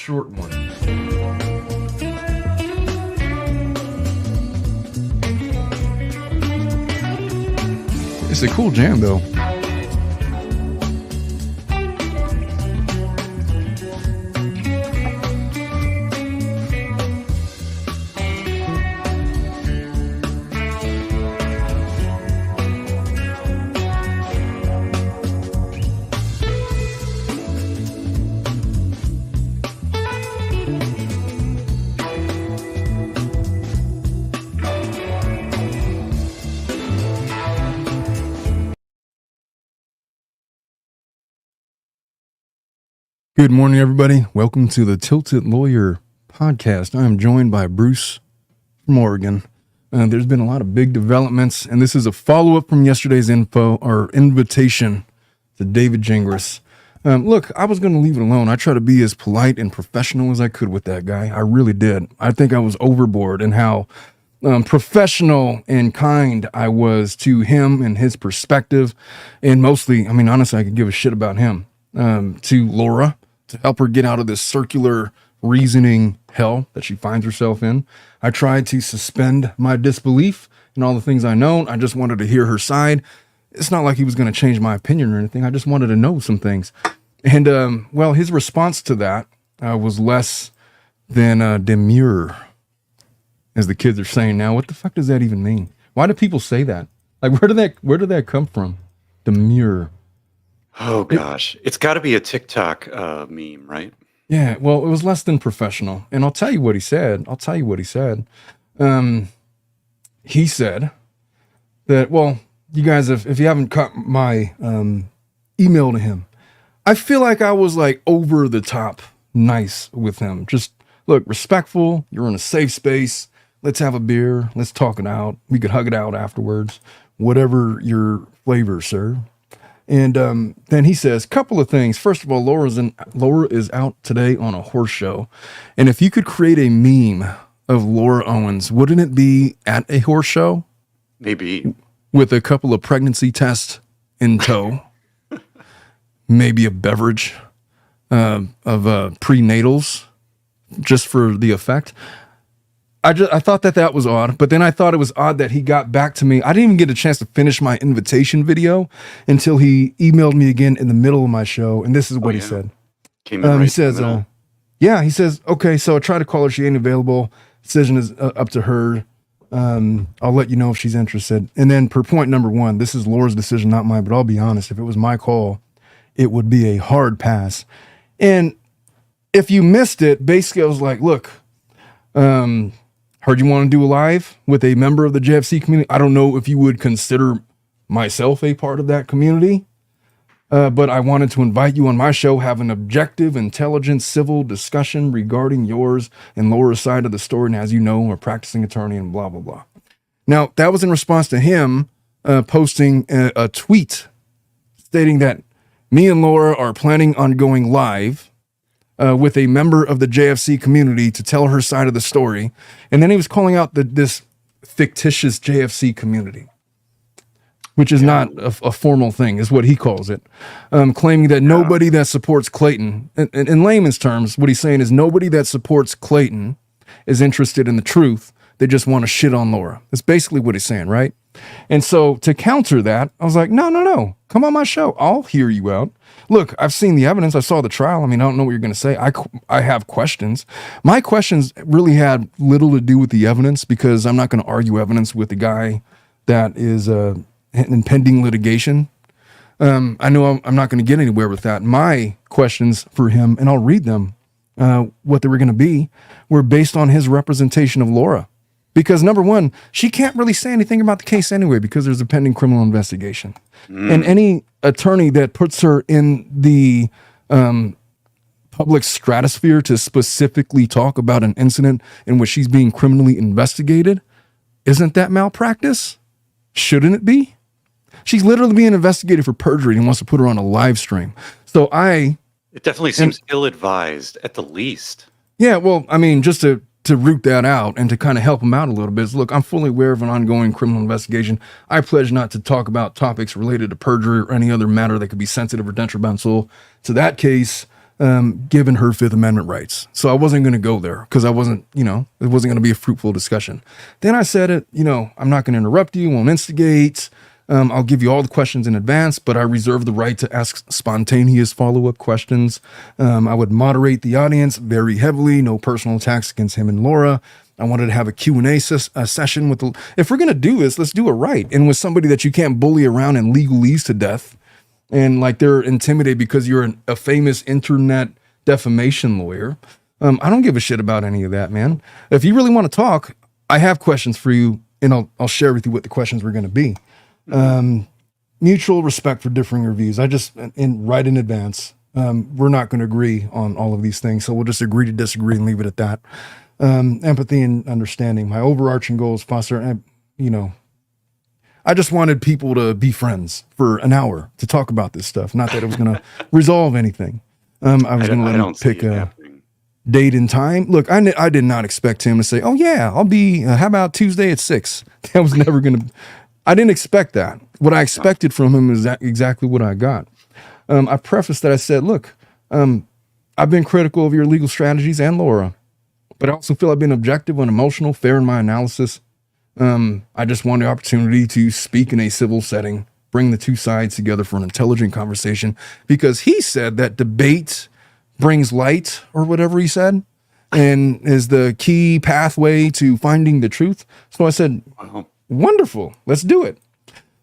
short one. It's a cool jam, though. Good morning, everybody. Welcome to the Tilted Lawyer podcast. I am joined by Bruce from Oregon. There's been a lot of big developments, and this is a follow-up from yesterday's invitation to David Gingras. Look, I was going to leave it alone. I tried to be as polite and professional as I could with that guy. I really did. I think I was overboard in how professional and kind I was to him and his perspective. And mostly, I mean, honestly, I could give a shit about him. To Laura, to help her get out of this circular reasoning hell that she finds herself in. I tried to suspend my disbelief in all the things I know. I just wanted to hear her side. It's not like he was going to change my opinion or anything. I just wanted to know some things. And, well, his response to that was less than demure, as the kids are saying now. What the fuck does that even mean? Why do people say that? Like, where did that come from? Demure. Oh gosh, it's got to be a TikTok meme, right? Yeah, well, it was less than professional. And I'll tell you what he said. He said that, well, you guys, if you haven't caught my email to him, I feel like I was like over the top nice with him. Just look, respectful. You're in a safe space. Let's have a beer. Let's talk it out. We could hug it out afterwards. Whatever your flavor, sir. And then he says, couple of things. First of all, Laura is out today on a horse show. And if you could create a meme of Laura Owens, wouldn't it be at a horse show? Maybe. With a couple of pregnancy tests in tow. Maybe a beverage of prenatals just for the effect. I thought that was odd, but then I thought it was odd that he got back to me. I didn't even get a chance to finish my invitation video until he emailed me again in the middle of my show, and this is what he said. Came in right he says, he says, okay, so I tried to call her. She ain't available. Decision is up to her. I'll let you know if she's interested. And then per point number one, this is Laura's decision, not mine, but I'll be honest. If it was my call, it would be a hard pass. And if you missed it, basically I was like, look, heard you want to do a live with a member of the JFC community. I don't know if you would consider myself a part of that community, but I wanted to invite you on my show, have an objective, intelligent, civil discussion regarding yours and Laura's side of the story. And as you know, I'm a practicing attorney and blah, blah, blah. Now, that was in response to him posting a tweet stating that me and Laura are planning on going live with a member of the JFC community to tell her side of the story. And then he was calling out this fictitious JFC community, which is not a formal thing, is what he calls it, claiming that nobody that supports Clayton, in layman's terms, what he's saying is nobody that supports Clayton is interested in the truth. They just want to shit on Laura. That's basically what he's saying, right? And so to counter that, I was like, no, come on my show. I'll hear you out. Look, I've seen the evidence. I saw the trial. I mean, I don't know what you're going to say. I have questions. My questions really had little to do with the evidence because I'm not going to argue evidence with the guy that is in pending litigation. I know I'm not going to get anywhere with that. My questions for him, and I'll read them, what they were going to be, were based on his representation of Laura. Because number one, she can't really say anything about the case anyway because there's a pending criminal investigation. And any attorney that puts her in the public stratosphere to specifically talk about an incident in which she's being criminally investigated, isn't that malpractice? Shouldn't it be? She's literally being investigated for perjury and wants to put her on a live stream. So it definitely seems ill-advised at the least. Yeah, well, I mean, just to root that out and to kind of help him out a little bit is, look, I'm fully aware of an ongoing criminal investigation. I pledge not to talk about topics related to perjury or any other matter that could be sensitive or detrimental to that case. given her Fifth Amendment rights. So I wasn't going to go there because I wasn't, it wasn't going to be a fruitful discussion. Then I said it, I'm not going to interrupt you, won't instigate. I'll give you all the questions in advance, but I reserve the right to ask spontaneous follow-up questions. I would moderate the audience very heavily, no personal attacks against him and Laura. I wanted to have a Q&A session with if we're going to do this, let's do it right. And with somebody that you can't bully around and legalese to death. And like they're intimidated because you're a famous internet defamation lawyer. I don't give a shit about any of that, man. If you really want to talk, I have questions for you, and I'll share with you what the questions were going to be. Mutual respect for differing views. Right in advance, we're not going to agree on all of these things, so we'll just agree to disagree and leave it at that. Empathy and understanding. My overarching goal is foster, I just wanted people to be friends for an hour to talk about this stuff. Not that it was going to resolve anything. I was going to let him pick a date and time. Look, I did not expect him to say, "Oh yeah, I'll be. How about Tuesday at 6?" That was never going to. I didn't expect that. What I expected from him is exactly what I got. I prefaced that I said, "Look, I've been critical of your legal strategies and Laura, but I also feel I've been objective and emotional, fair in my analysis. I just want the opportunity to speak in a civil setting, bring the two sides together for an intelligent conversation, because he said that debate brings light, or whatever he said, and is the key pathway to finding the truth." So I said, "Wonderful, let's do it."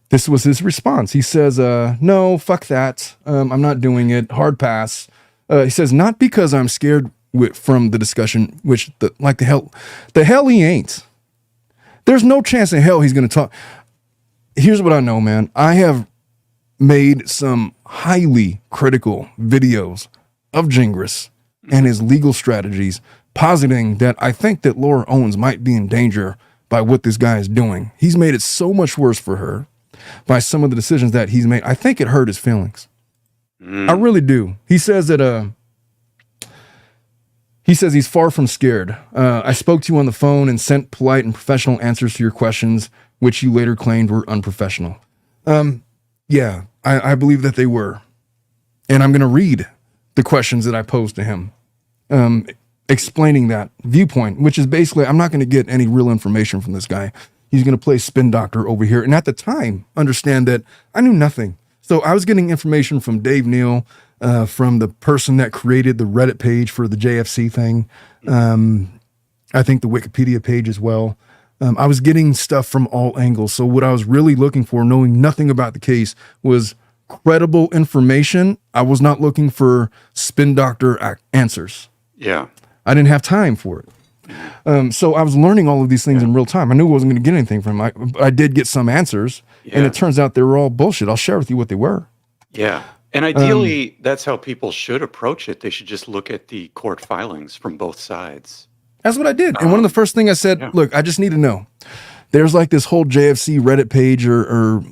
This was his response. He says, "No, fuck that. I'm not doing it. Hard pass." He says, "Not because I'm scared from the discussion, which the hell he ain't. There's no chance in hell he's going to talk." Here's what I know, man. I have made some highly critical videos of Gingras and his legal strategies, positing that I think that Laura Owens might be in danger by what this guy is doing. He's made it so much worse for her by some of the decisions that he's made. I think it hurt his feelings. I really do. He says that, he says he's far from scared. "I spoke to you on the phone and sent polite and professional answers to your questions, which you later claimed were unprofessional." Yeah, I believe that they were. And I'm going to read the questions that I posed to him, explaining that viewpoint, which is basically, I'm not going to get any real information from this guy. He's going to play spin doctor over here. And at the time, understand that I knew nothing. So I was getting information from Dave Neal, from the person that created the Reddit page for the JFC thing. I think the Wikipedia page as well. I was getting stuff from all angles. So what I was really looking for, knowing nothing about the case, was credible information. I was not looking for spin doctor answers. Yeah. I didn't have time for it. So I was learning all of these things in real time. I knew I wasn't going to get anything from him. I did get some answers, and it turns out they were all bullshit. I'll share with you what they were. Yeah. And ideally, that's how people should approach it. They should just look at the court filings from both sides. That's what I did. And one of the first things I said, look, I just need to know. There's like this whole JFC Reddit page or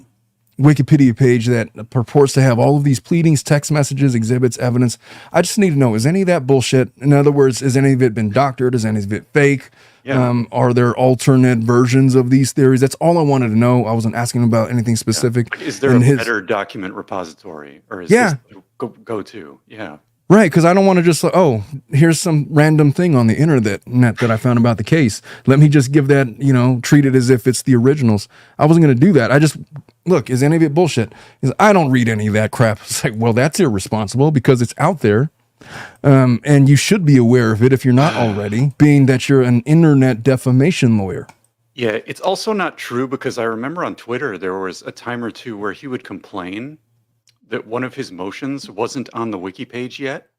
Wikipedia page that purports to have all of these pleadings, text messages, exhibits, evidence. I just need to know, is any of that bullshit? In other words, has any of it been doctored? Is any of it fake? Are there alternate versions of these theories? That's all I wanted to know. I wasn't asking about anything specific. Is there a better document repository? Or is this go-to? Yeah. Right, because I don't want to just, here's some random thing on the internet that I found about the case. Let me just give that, treat it as if it's the originals. I wasn't going to do that. I just, look, is any of it bullshit? I don't read any of that crap. It's like, well, that's irresponsible because it's out there. And you should be aware of it if you're not already, being that you're an internet defamation lawyer. Yeah, it's also not true because I remember on Twitter there was a time or two where he would complain that one of his motions wasn't on the wiki page yet.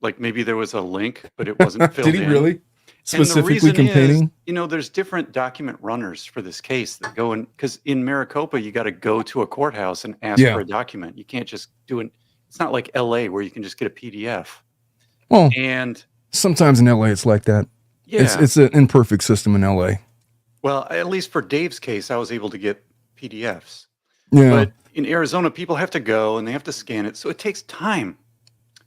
Like maybe there was a link, but it wasn't filled in. Did he really? Specifically and the reason complaining? Is, there's different document runners for this case that go in, because in Maricopa, you got to go to a courthouse and ask for a document. You can't just do it. It's not like LA where you can just get a PDF. Well, and sometimes in LA, it's like that. Yeah. It's an imperfect system in LA. Well, at least for Dave's case, I was able to get PDFs. Yeah. But in Arizona, people have to go and they have to scan it. So it takes time.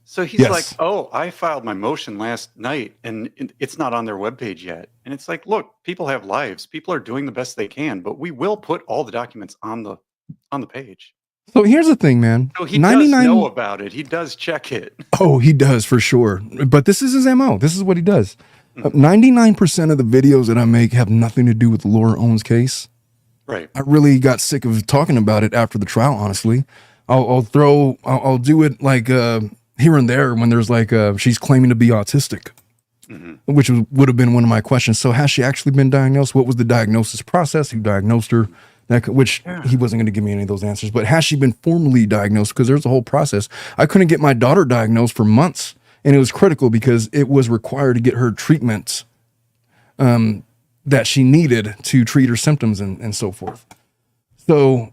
So he's like, "Oh, I filed my motion last night and it's not on their webpage yet." And it's like, look, people have lives. People are doing the best they can, but we will put all the documents on the page. So here's the thing, man. So he does know about it. He does check it. Oh, he does for sure. But this is his MO. This is what he does. Mm-hmm. 99% of the videos that I make have nothing to do with the Laura Owens case. Right. I really got sick of talking about it after the trial, honestly. I'll do it like here and there when there's like she's claiming to be autistic, which would have been one of my questions. So has she actually been diagnosed? What was the diagnosis process? Who diagnosed her? Which he wasn't going to give me any of those answers. But has she been formally diagnosed? Because there's a whole process. I couldn't get my daughter diagnosed for months, and it was critical because it was required to get her treatments that she needed to treat her symptoms and so forth. So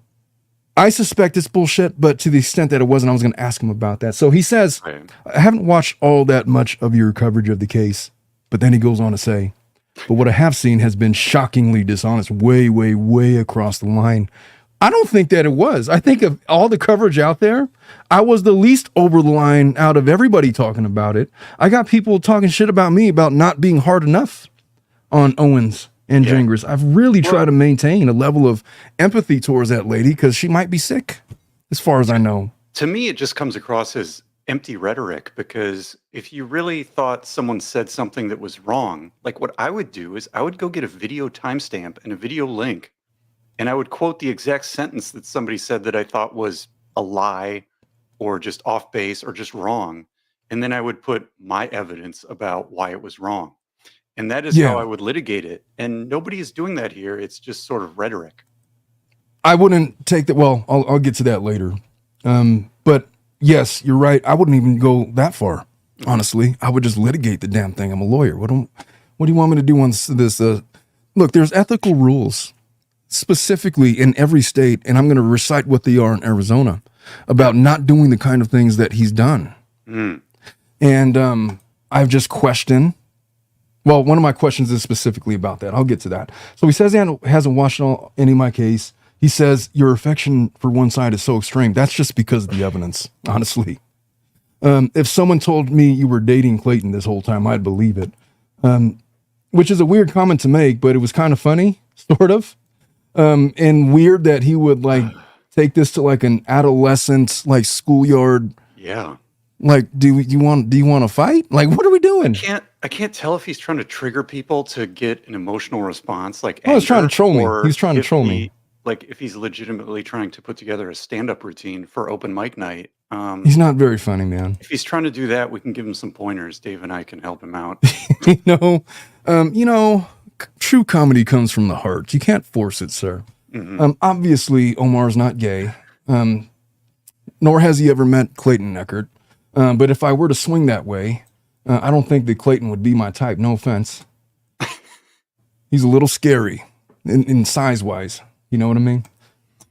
I suspect it's bullshit, but to the extent that it wasn't, I was going to ask him about that. So he says, I haven't watched all that much of your coverage of the case, but then he goes on to say, but what I have seen has been shockingly dishonest, way, way, way across the line. I don't think that it was. I think of all the coverage out there, I was the least over the line out of everybody talking about it. I got people talking shit about me about not being hard enough on Owens and Gingras. I've really tried to maintain a level of empathy towards that lady because she might be sick, as far as I know. To me, it just comes across as empty rhetoric, because if you really thought someone said something that was wrong, like what I would do is I would go get a video timestamp and a video link, and I would quote the exact sentence that somebody said that I thought was a lie or just off base or just wrong. And then I would put my evidence about why it was wrong. And that is how I would litigate it. And nobody is doing that here. It's just sort of rhetoric. I wouldn't take that. Well, I'll get to that later. But yes, you're right. I wouldn't even go that far. Honestly, I would just litigate the damn thing. I'm a lawyer. What do you want me to do on this? Look, there's ethical rules specifically in every state, and I'm going to recite what they are in Arizona about not doing the kind of things that he's done. And I've just questioned. Well, one of my questions is specifically about that. I'll get to that. So he says he hasn't watched any of my case. He says your affection for one side is so extreme. That's just because of the evidence, honestly. If someone told me you were dating Clayton this whole time, I'd believe it. Which is a weird comment to make, but it was kind of funny, sort of. And weird that he would like take this to like an adolescent, like schoolyard. Yeah. Like, do you want to fight? Like, what are we doing? I can't tell if he's trying to trigger people to get an emotional response. Like, he's trying to troll me. He's trying to troll me. Like, if he's legitimately trying to put together a stand-up routine for open mic night. He's not very funny, man. If he's trying to do that, we can give him some pointers. Dave and I can help him out. True comedy comes from the heart. You can't force it, sir. Obviously, Omar's not gay, nor has he ever met Clayton Eckert. But if I were to swing that way, I don't think that Clayton would be my type. No offense. He's a little scary in size-wise. You know what I mean?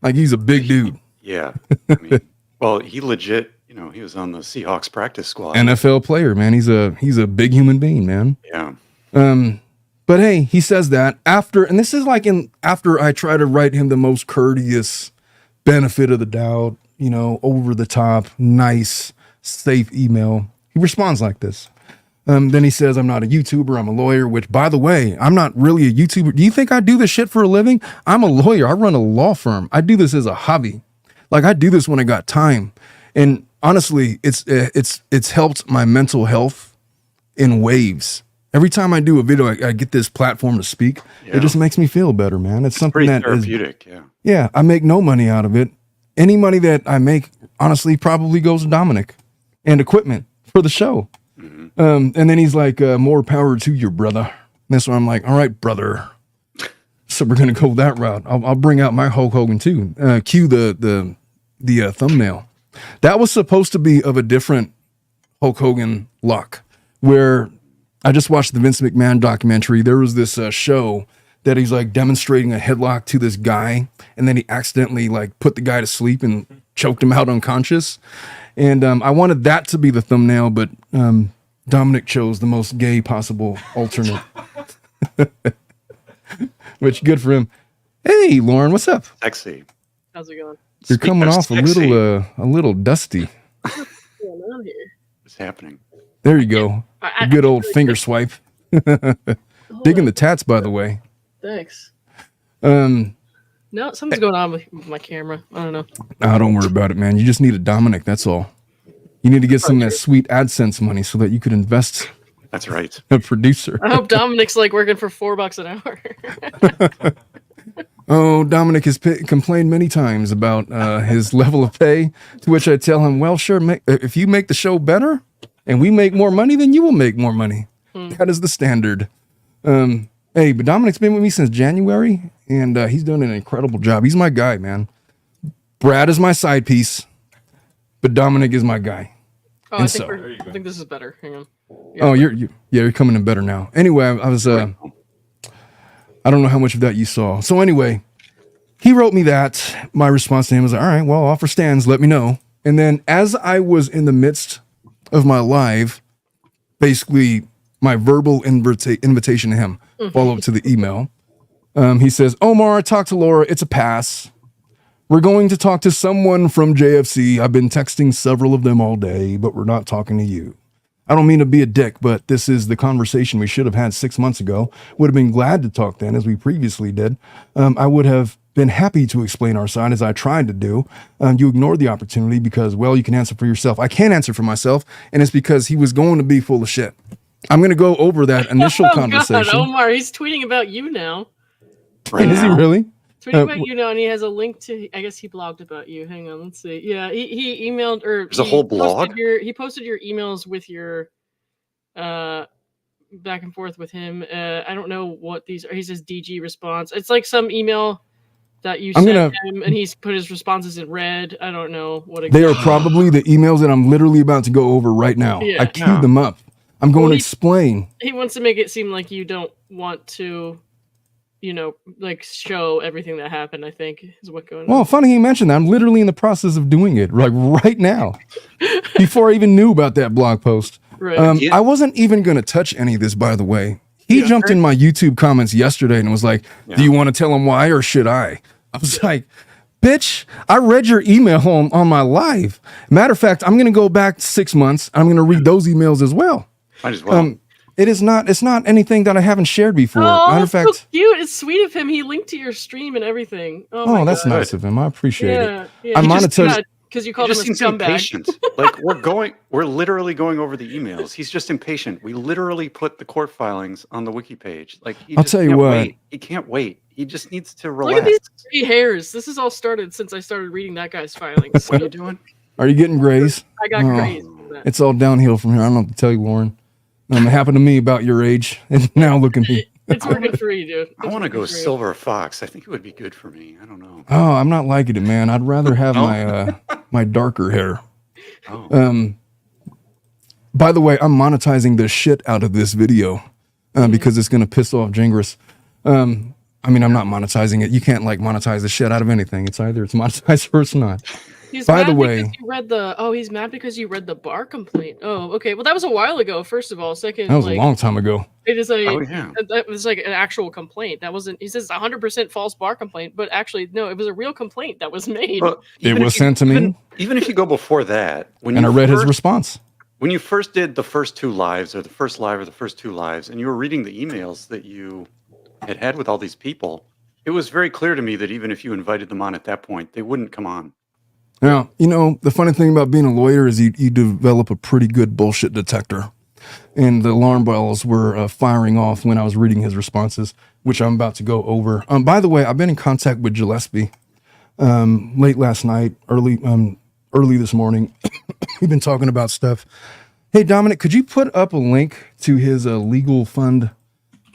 Like, he's a big dude. Yeah. I mean, well, he legit, he was on the Seahawks practice squad. NFL player, man. He's a big human being, man. Yeah. But hey, he says that after I try to write him the most courteous benefit of the doubt, over the top, nice, safe email. He responds like this. Then he says, I'm not a YouTuber, I'm a lawyer, which, by the way, I'm not really a YouTuber. Do you think I do this shit for a living? I'm a lawyer. I run a law firm. I do this as a hobby. Like, I do this when I got time. And honestly, it's helped my mental health in waves. Every time I do a video, I get this platform to speak. Yeah. It just makes me feel better, man. It's something that is therapeutic. Yeah, I make no money out of it. Any money that I make, honestly, probably goes to Dominic and equipment for the show. And then he's like, more power to your brother. And that's why I'm like, all right, brother. So we're gonna go that route. I'll bring out my Hulk Hogan too. Cue the thumbnail. That was supposed to be of a different Hulk Hogan look, where I just watched the Vince McMahon documentary. There was this show that he's like demonstrating a headlock to this guy, and then he accidentally like put the guy to sleep and choked him out unconscious. And I wanted that to be the thumbnail, but Dominic chose the most gay possible alternate. Which, good for him. Hey, Lauren, what's up? Sexy. How's it going? You're coming off a little dusty. What's going on here? What's happening? There you go. A good old finger swipe. Digging the tats, by the way. Thanks. No, something's going on with my camera. I don't know. Oh, don't worry about it, man. You just need a Dominic. That's all. You need to get some of that sweet AdSense money so that you could invest That's right. in a producer. I hope Dominic's like working for $4 an hour. Oh, Dominic has complained many times about his level of pay, to which I tell him, well, sure, if you make the show better and we make more money, then you will make more money. That is the standard. Hey, but Dominic's been with me since January, and he's done an incredible job. He's my guy, man. Brad is my side piece, but Dominic is my guy. Oh, I think this is better. Hang on. Yeah. Oh, you're coming in better now. Anyway, I was I don't know how much of that you saw. So anyway, he wrote me that. My response to him was, all right, well, offer stands, let me know. And then as I was in the midst of my live, basically my verbal invitation to him, follow up to the email, he says, Omar, I talked to Laura. It's a pass. We're going to talk to someone from JFC. I've been texting several of them all day, but we're not talking to you. I don't mean to be a dick, but this is the conversation we should have had 6 months ago. Would have been glad to talk then, as we previously did. I would have been happy to explain our side, as I tried to do. You ignored the opportunity because, well, you can answer for yourself. I can't answer for myself, and it's because he was going to be full of shit. I'm going to go over that initial conversation. God, Omar, he's tweeting about you now. Right Is he now. really? Tweeting about you now, and he has a link to. I guess he blogged about you. Hang on, let's see. Yeah, he emailed or There's a whole blog? He posted your emails with your back and forth with him. I don't know what these are. He says DG response. It's like some email that you sent him, and he's put his responses in red. I don't know what They are probably the emails that I'm literally about to go over right now. Yeah. I queued them up. I'm going to explain. He wants to make it seem like you don't want to, like show everything that happened, I think is what going on. Well, funny he mentioned that. I'm literally in the process of doing it, like right now, before I even knew about that blog post. Right. I wasn't even going to touch any of this, by the way. He jumped in my YouTube comments yesterday and was like, do you want to tell him why or should I? I was like, bitch, I read your email on my live. Matter of fact, I'm going to go back 6 months. I'm going to read those emails as well. Might as well. It's not anything that I haven't shared before. Oh, Matter of fact, so cute. It's sweet of him. He linked to your stream and everything. Oh, that's nice of him. I appreciate it. Yeah. I monetized because you called him a seems scumbag. impatient. Like we're literally going over the emails. He's just impatient. We literally put the court filings on the wiki page. Like I'll tell you what. Wait. He can't wait. He just needs to relax. Look at these gray hairs. This has all started since I started reading that guy's filings. What are you doing? Are you getting grays? I got grays. It's all downhill from here. I don't know what to tell you, Lauren. It happened to me about your age, and now look at me. It's working for you, dude. I want to go silver fox. I think it would be good for me. I don't know. Oh, I'm not liking it, man. I'd rather have my darker hair. Oh. By the way, I'm monetizing the shit out of this video because it's gonna piss off Gingras. I mean, I'm not monetizing it. You can't like monetize the shit out of anything. It's either it's monetized or it's not. He's By mad the way, because you read he's mad because you read the bar complaint. Oh, okay. Well, that was a while ago. First of all, second, that was a long time ago. It is that was like an actual complaint. That wasn't. He says 100% false bar complaint, but actually, no, it was a real complaint that was made. Well, It was sent to me, even if you go before that, and I read his response. When you first did the first two lives, or the first live, or the first two lives, and you were reading the emails that you had with all these people, it was very clear to me that even if you invited them on at that point, they wouldn't come on. Now, the funny thing about being a lawyer is you develop a pretty good bullshit detector. And the alarm bells were firing off when I was reading his responses, which I'm about to go over. By the way, I've been in contact with Gillespie late last night, early this morning. We've been talking about stuff. Hey, Dominic, could you put up a link to his legal fund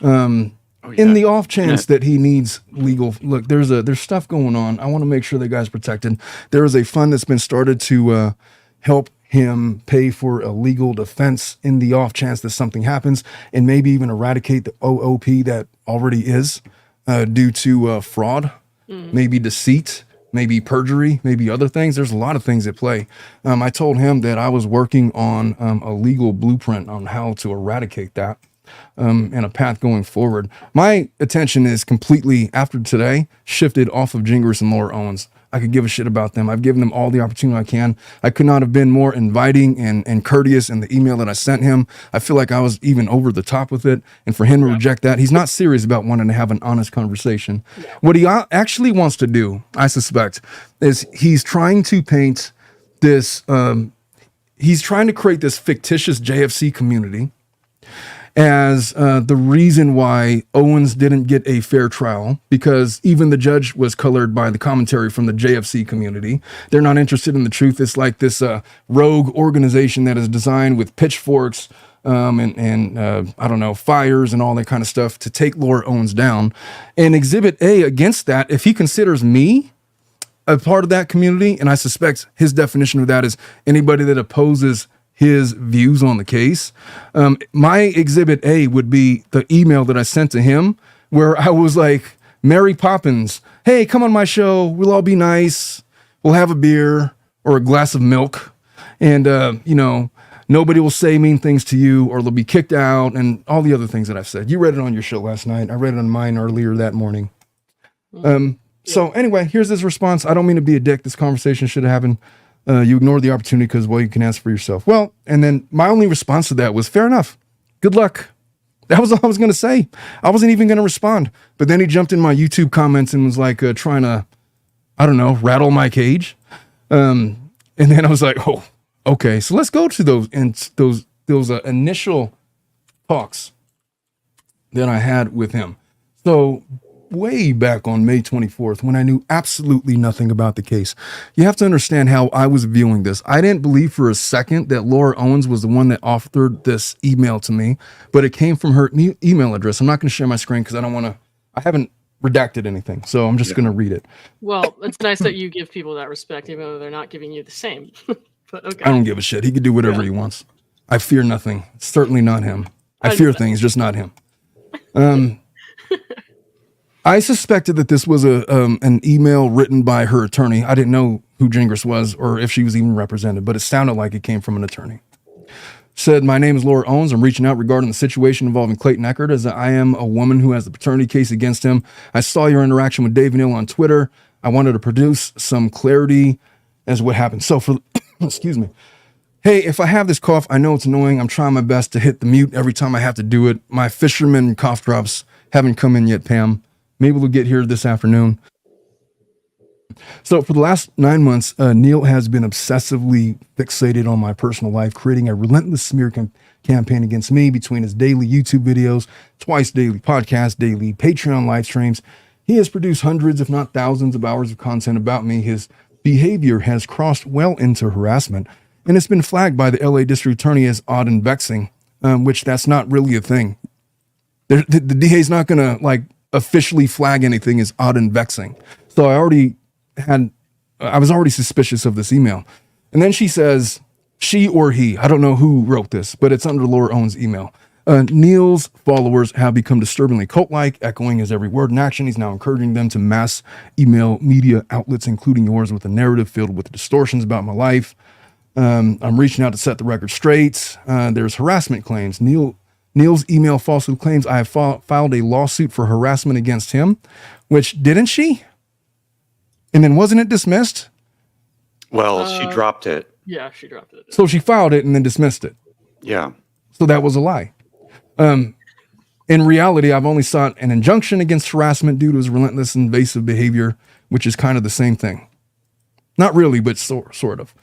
in the off chance that he needs legal? Look, there's stuff going on. I want to make sure that guy's protected. There is a fund that's been started to help him pay for a legal defense in the off chance that something happens, and maybe even eradicate the OOP that already is due to fraud, maybe deceit, maybe perjury, maybe other things. There's a lot of things at play. I told him that I was working on a legal blueprint on how to eradicate that. And a path going forward. My attention is completely, after today, shifted off of Gingras and Laura Owens. I could give a shit about them. I've given them all the opportunity I can. I could not have been more inviting and courteous in the email that I sent him. I feel like I was even over the top with it. And for him to reject that, he's not serious about wanting to have an honest conversation. What he actually wants to do, I suspect, is he's trying to paint this, he's trying to create this fictitious JFC community as the reason why Owens didn't get a fair trial, because even the judge was colored by the commentary from the JFC community. They're not interested in the truth. It's like this rogue organization that is designed with pitchforks and I don't know, fires and all that kind of stuff to take Laura Owens down. And Exhibit A against that, if he considers me a part of that community, and I suspect his definition of that is anybody that opposes his views on the case. My Exhibit A would be the email that I sent to him where I was like, Mary Poppins, hey, come on my show. We'll all be nice. We'll have a beer or a glass of milk. And, nobody will say mean things to you or they'll be kicked out and all the other things that I've said. You read it on your show last night. I read it on mine earlier that morning. So anyway, here's his response. I don't mean to be a dick. This conversation should have happened. You ignore the opportunity because, well, you can ask for yourself. Well, and then my only response to that was, fair enough. Good luck. That was all I was going to say. I wasn't even going to respond. But then he jumped in my YouTube comments and was like trying to, I don't know, rattle my cage. And then I was like, oh, okay. So let's go to those initial talks that I had with him. So way back on May 24th, when I knew absolutely nothing about the case. You have to understand how I was viewing this. I didn't believe for a second that Laura Owens was the one that authored this email to me, but it came from her email address. I'm not going to share my screen because I haven't redacted anything, so I'm just going to read it. Well, it's nice that you give people that respect, even though they're not giving you the same. But okay. I don't give a shit. He could do whatever he wants. I fear nothing. Certainly not him. I fear things, just not him. I suspected that this was an email written by her attorney. I didn't know who Gingras was or if she was even represented, but it sounded like it came from an attorney. Said, my name is Laura Owens. I'm reaching out regarding the situation involving Clayton Eckert, as I am a woman who has the paternity case against him. I saw your interaction with Dave Neal on Twitter. I wanted to produce some clarity as what happened. So for, excuse me. Hey, if I have this cough, I know it's annoying. I'm trying my best to hit the mute every time I have to do it. My fisherman cough drops haven't come in yet, Pam. Maybe we'll get here this afternoon. So for the last 9 months, Neal has been obsessively fixated on my personal life, creating a relentless smear campaign against me between his daily YouTube videos, twice daily podcast, daily Patreon live streams. He has produced hundreds, if not thousands of hours of content about me. His behavior has crossed well into harassment, and it's been flagged by the LA District Attorney as odd and vexing, which that's not really a thing. The DA's not going to officially flag anything as odd and vexing. So I was already suspicious of this email. And then she says, she or he, I don't know who wrote this, but it's under Laura Owens' email. Neal's followers have become disturbingly cult-like, echoing his every word and action. He's now encouraging them to mass email media outlets, including yours, with a narrative filled with distortions about my life. I'm reaching out to set the record straight. There's harassment claims. Neal's email falsely claims I have filed a lawsuit for harassment against him, which didn't she? And then wasn't it dismissed? Well, she dropped it. Yeah, she dropped it. So she filed it and then dismissed it. Yeah. So that was a lie. In reality, I've only sought an injunction against harassment due to his relentless invasive behavior, which is kind of the same thing. Not really, but sort of.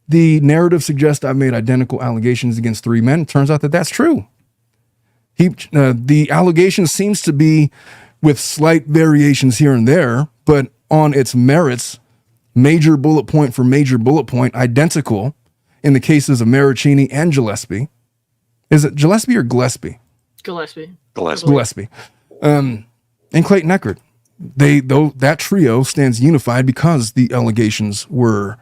The narrative suggests I've made identical allegations against 3 men. Turns out that that's true. The allegation seems to be with slight variations here and there, but on its merits, major bullet point for major bullet point, identical in the cases of Maricini and Gillespie. Is it Gillespie or Gillespie? Gillespie. Gillespie. And Clayton Eckert. That trio stands unified because the allegations were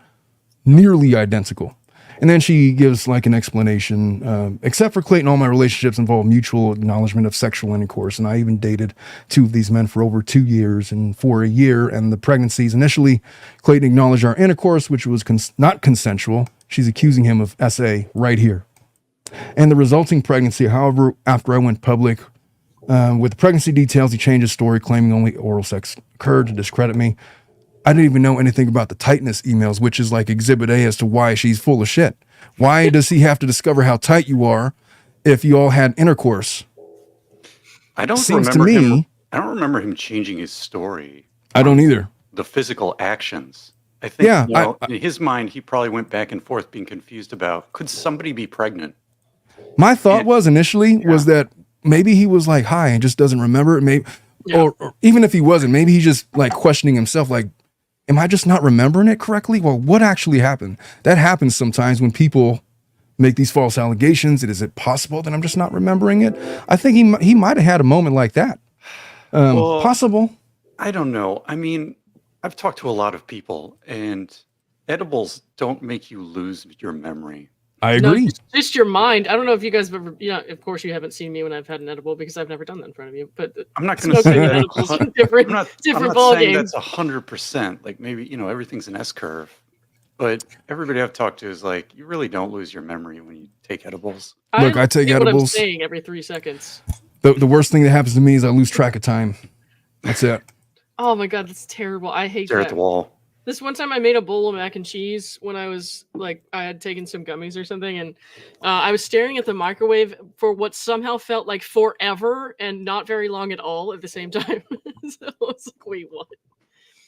nearly identical. And then she gives an explanation, except for Clayton, all my relationships involve mutual acknowledgement of sexual intercourse. And I even dated 2 of these men for over 2 years and for a year. And the pregnancies, initially, Clayton acknowledged our intercourse, which was not consensual. She's accusing him of SA right here. And the resulting pregnancy, however, after I went public with the pregnancy details, he changed his story, claiming only oral sex occurred to discredit me. I didn't even know anything about the tightness emails, which is like exhibit A as to why she's full of shit. Why does he have to discover how tight you are if you all had intercourse? I don't Seems to remember him. me, I don't remember him changing his story I on don't either. the physical actions. I think, Yeah, in his mind, he probably went back and forth being confused about, could somebody be pregnant? my thought was initially Yeah. was that maybe he was like high and just doesn't remember it. Maybe, Yeah. or even if he wasn't, maybe he's just like questioning himself, like, am I just not remembering it correctly? Well, what actually happened? That happens sometimes when people make these false allegations. Is it possible that I'm just not remembering it? I think he might have had a moment like that. Well, Possible. I don't know. I mean, I've talked to a lot of people, and edibles don't make you lose your memory. I No, agree. just your mind. I don't know if you guys have ever, of course you haven't seen me when I've had an edible because I've never done that in front of you. But I'm not going to smoking say and that. edibles are I'm different, not different ball saying game. that's 100%. Like maybe, everything's an S curve. But everybody I've talked to is like, you really don't lose your memory when you take edibles. Look, I take repeat what I'm edibles. saying every 3 seconds. The worst thing that happens to me is I lose track of time. That's it. Oh my god, that's terrible. I hate Stare at that. the wall. This one time I made a bowl of mac and cheese when I was like, I had taken some gummies or something, and I was staring at the microwave for what somehow felt like forever and not very long at all at the same time. So I was like, wait, what?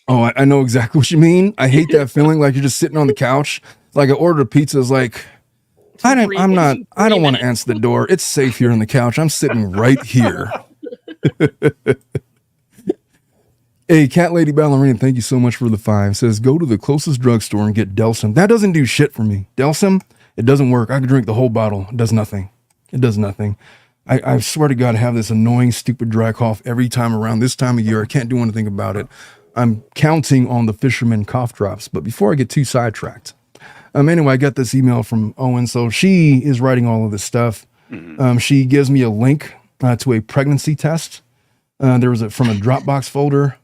Oh, I know exactly what you mean. I hate that feeling like you're just sitting on the couch. Like I ordered a pizza, it's like I don't want to answer the door. It's safe here on the couch. I'm sitting right here. Hey, Cat Lady Ballerina, thank you so much for the 5. Says, go to the closest drugstore and get Delsum. That doesn't do shit for me. Delsum, it doesn't work. I could drink the whole bottle. It does nothing. It does nothing. I swear to God, I have this annoying, stupid dry cough every time around this time of year. I can't do anything about it. I'm counting on the fisherman cough drops. But before I get too sidetracked, anyway, I got this email from Owen. So she is writing all of this stuff. She gives me a link to a pregnancy test. There was from a Dropbox folder.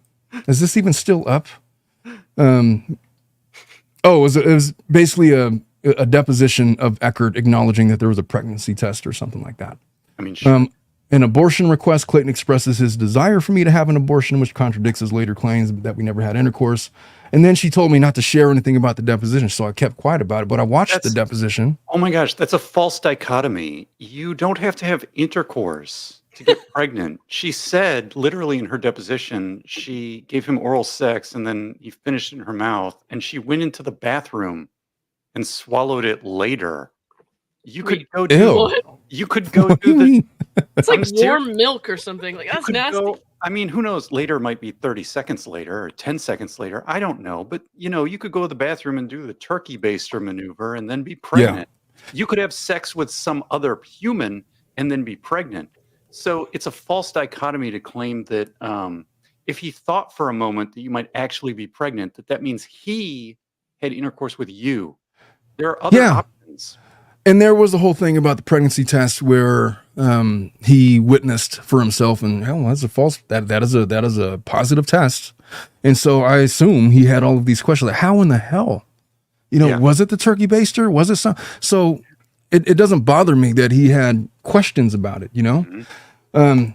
Is this even still up? It was basically a deposition of Eckert acknowledging that there was a pregnancy test or something like that. I mean, sure. An abortion request. Clayton expresses his desire for me to have an abortion, which contradicts his later claims that we never had intercourse. And then she told me not to share anything about the deposition, so I kept quiet about it. But I watched the deposition. Oh my gosh, that's a false dichotomy. You don't have to have intercourse to get pregnant. She said, literally in her deposition, she gave him oral sex and then he finished it in her mouth, and she went into the bathroom and swallowed it later. You could go do. What? You could go What do do you the. mean? It's like I'm serious. warm milk or something. Like, that's Could nasty. go- I mean, who knows? Later might be 30 seconds later or 10 seconds later. I don't know. But, you could go to the bathroom and do the turkey baster maneuver and then be pregnant. You could have sex with some other human and then be pregnant. So it's a false dichotomy to claim that if he thought for a moment that you might actually be pregnant, that means he had intercourse with you. There are other options. And there was the whole thing about the pregnancy test where he witnessed for himself, and that's a false. That is a positive test, and so I assume he had all of these questions. Like, how in the hell, was it the turkey baster? Was it some? So it doesn't bother me that he had questions about it. Mm-hmm.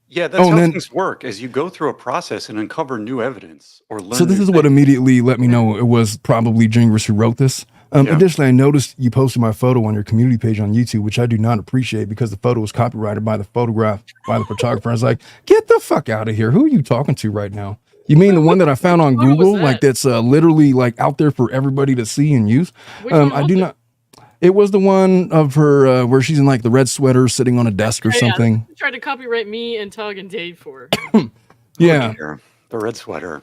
Yeah, that's how things work. As you go through a process and uncover new evidence or learn. So this is what immediately let me know it was probably Gingras who wrote this. Additionally, I noticed you posted my photo on your community page on YouTube, which I do not appreciate because the photo was copyrighted by the photographer. I was like, get the fuck out of here. Who are you talking to right now? You mean the one that I found on Google? Like that's literally like out there for everybody to see and use? I do not. It was the one of her where she's in like the red sweater sitting on a desk or something. Yeah, tried to copyright me and Tug and Dave for. Yeah. The red sweater.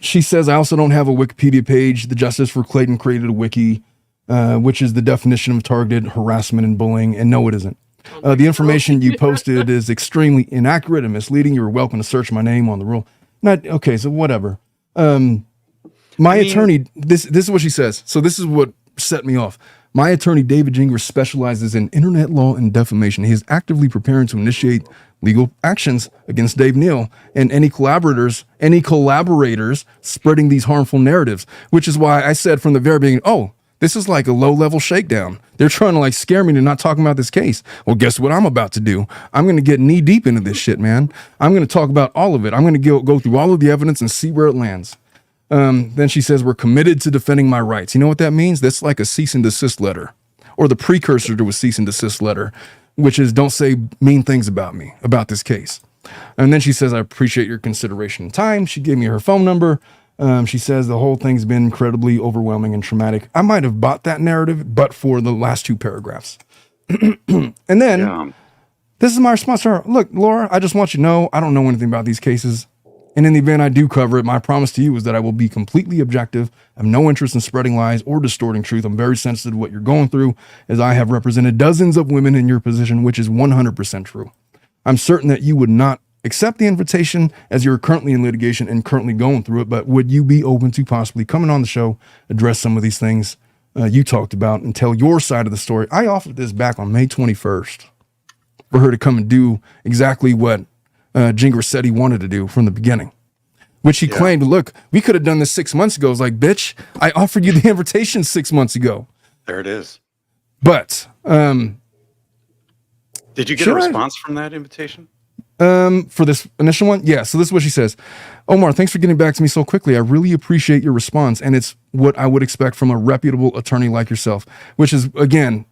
She says, I also don't have a Wikipedia page. The Justice for Clayton created a wiki, which is the definition of targeted harassment and bullying. And no, it isn't. The information you posted is extremely inaccurate and misleading. You're welcome to search my name on the rule. Okay, so whatever. My attorney, this is what she says. So this is what set me off. My attorney, David Gingras, specializes in internet law and defamation. He is actively preparing to initiate legal actions against Dave Neal and any collaborators spreading these harmful narratives, which is why I said from the very beginning, this is like a low-level shakedown. They're trying to like scare me to not talking about this case. Well, guess what I'm about to do? I'm going to get knee deep into this shit, man. I'm going to talk about all of it. I'm going to go through all of the evidence and see where it lands. Then she says, we're committed to defending my rights. You know what that means? That's like a cease and desist letter, or the precursor to a cease and desist letter, which is don't say mean things about me, about this case. And then she says, I appreciate your consideration and time. She gave me her phone number. She says the whole thing's been incredibly overwhelming and traumatic. I might have bought that narrative, but for the last 2 paragraphs. And then this is my response to her. Look, Laura, I just want you to know, I don't know anything about these cases. And in the event I do cover it, my promise to you is that I will be completely objective. I have no interest in spreading lies or distorting truth. I'm very sensitive to what you're going through, as I have represented dozens of women in your position, which is 100% true. I'm certain that you would not accept the invitation as you're currently in litigation and currently going through it, but would you be open to possibly coming on the show, address some of these things you talked about, and tell your side of the story? I offered this back on May 21st for her to come and do exactly what Gingras said he wanted to do from the beginning, which he claimed, look, we could have done this 6 months ago. It's like, bitch, I offered you the invitation 6 months ago. There it is. But did you get a response from that invitation? For this initial one? Yeah. So this is what she says. Omar, thanks for getting back to me so quickly. I really appreciate your response. And it's what I would expect from a reputable attorney like yourself, which is, again,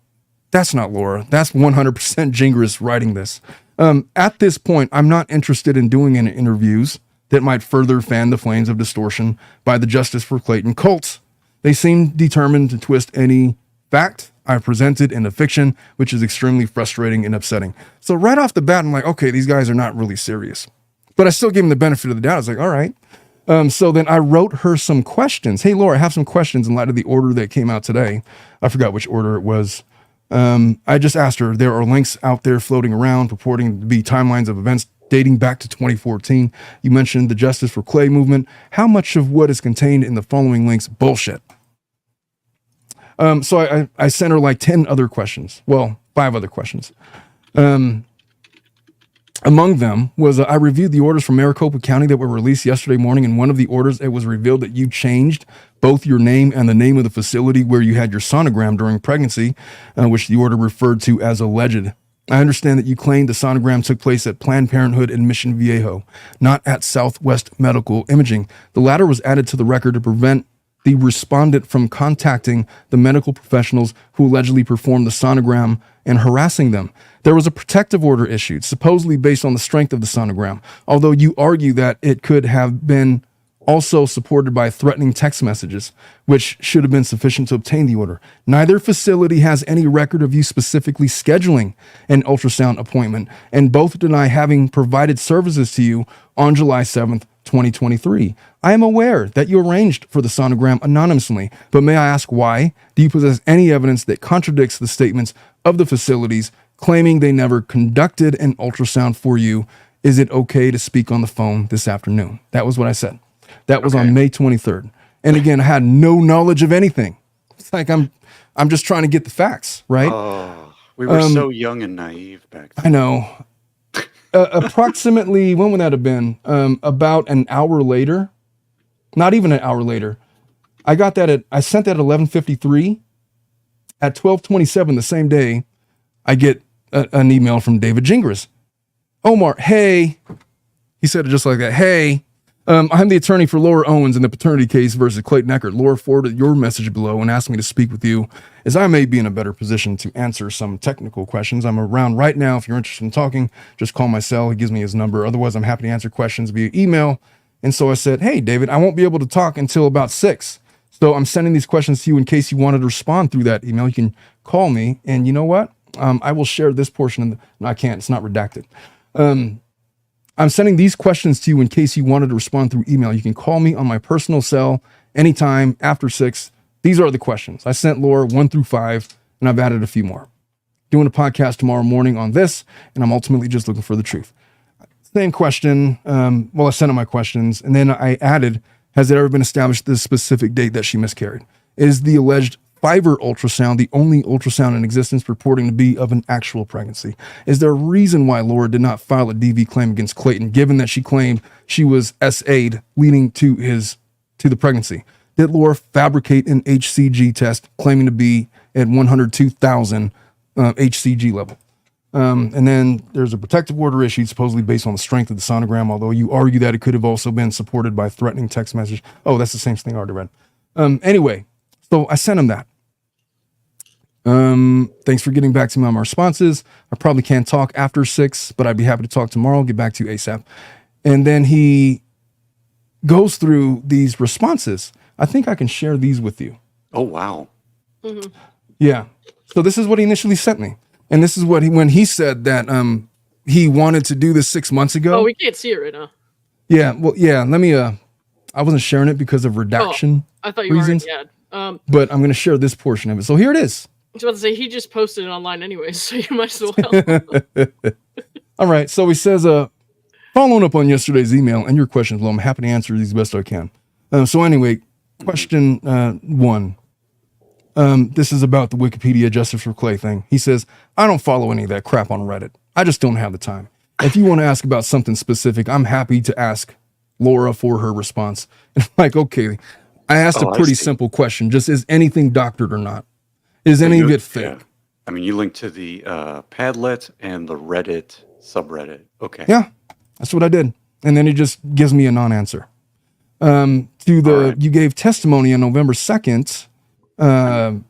that's not Laura. That's 100% Gingras writing this. At this point, I'm not interested in doing any interviews that might further fan the flames of distortion by the Justice for Clayton cults. They seem determined to twist any fact I presented in a fiction, which is extremely frustrating and upsetting. So right off the bat, I'm like, okay, these guys are not really serious. But I still gave them the benefit of the doubt. I was like, all right. So then I wrote her some questions. Hey, Laura, I have some questions in light of the order that came out today. I forgot which order it was. I just asked her, there are links out there floating around purporting to be timelines of events dating back to 2014. You mentioned the Justice for Clay movement. How much of what is contained in the following links bullshit? So I sent her like 10 other questions. Well, 5 other questions. Among them was, I reviewed the orders from Maricopa County that were released yesterday morning. In one of the orders, it was revealed that you changed both your name and the name of the facility where you had your sonogram during pregnancy, which the order referred to as alleged. I understand that you claimed the sonogram took place at Planned Parenthood in Mission Viejo, not at Southwest Medical Imaging. The latter was added to the record to prevent the respondent from contacting the medical professionals who allegedly performed the sonogram and harassing them. There was a protective order issued, supposedly based on the strength of the sonogram, although you argue that it could have been also supported by threatening text messages, which should have been sufficient to obtain the order. Neither facility has any record of you specifically scheduling an ultrasound appointment, and both deny having provided services to you on July 7th, 2023. I am aware that you arranged for the sonogram anonymously, but may I ask why? Do you possess any evidence that contradicts the statements of the facilities claiming they never conducted an ultrasound for you? Is it okay to speak on the phone this afternoon? That was what I said. That was on May 23rd. And again, I had no knowledge of anything. It's like I'm just trying to get the facts, right? Oh, we were so young and naive back then. I know. Approximately, when would that have been? About an hour later. Not even an hour later. I sent that at 11:53. At 12:27 the same day, I get an email from David Gingras. Omar, hey. He said it just like that. Hey. I'm the attorney for Laura Owens in the paternity case versus Clayton Eckert. Laura forwarded your message below and asked me to speak with you, as I may be in a better position to answer some technical questions. I'm around right now. If you're interested in talking, just call my cell. He gives me his number. Otherwise, I'm happy to answer questions via email. And so I said, hey, David, I won't be able to talk until about 6. So I'm sending these questions to you in case you wanted to respond through that email. You can call me. And you know what? I will share this portion. No, I can't. It's not redacted. I'm sending these questions to you in case you wanted to respond through email. You can call me on my personal cell anytime after 6. These are the questions. I sent Laura 1 through 5, and I've added a few more. Doing a podcast tomorrow morning on this, and I'm ultimately just looking for the truth. Same question. I sent her my questions, and then I added, has it ever been established the specific date that she miscarried? Is the alleged Fiverr ultrasound the only ultrasound in existence purporting to be of an actual pregnancy? Is there a reason why Laura did not file a DV claim against Clayton, given that she claimed she was SA'd leading to the pregnancy? Did Laura fabricate an HCG test claiming to be at 102,000 HCG level? And then there's a protective order issued supposedly based on the strength of the sonogram, although you argue that it could have also been supported by threatening text message. Oh, that's the same thing I already read. Anyway, so I sent him that. Thanks for getting back to me on my responses. I probably can't talk after 6, but I'd be happy to talk tomorrow. I'll get back to you ASAP. And then he goes through these responses. I think I can share these with you. Oh, wow. Mm-hmm. Yeah. So this is what he initially sent me. And this is what when he said that he wanted to do this 6 months ago. Oh, we can't see it right now. Yeah, well, yeah, let me I wasn't sharing it because of redaction I thought you reasons. already had. But I'm going to share this portion of it. So here it is. I was about to say he just posted it online anyway, so you might as well. All right. So he says, following up on yesterday's email and your questions, Lo, I'm happy to answer these best I can. So anyway, question 1. This is about the Wikipedia Justice for Clay thing. He says, I don't follow any of that crap on Reddit. I just don't have the time. If you want to ask about something specific, I'm happy to ask Laura for her response. And I'm like, okay, I asked a pretty simple question. Just, is anything doctored or not? Is any of it fake? Yeah. I mean, you linked to the Padlet and the Reddit subreddit. Okay. Yeah, that's what I did. And then he just gives me a non-answer. You gave testimony on November 2nd. I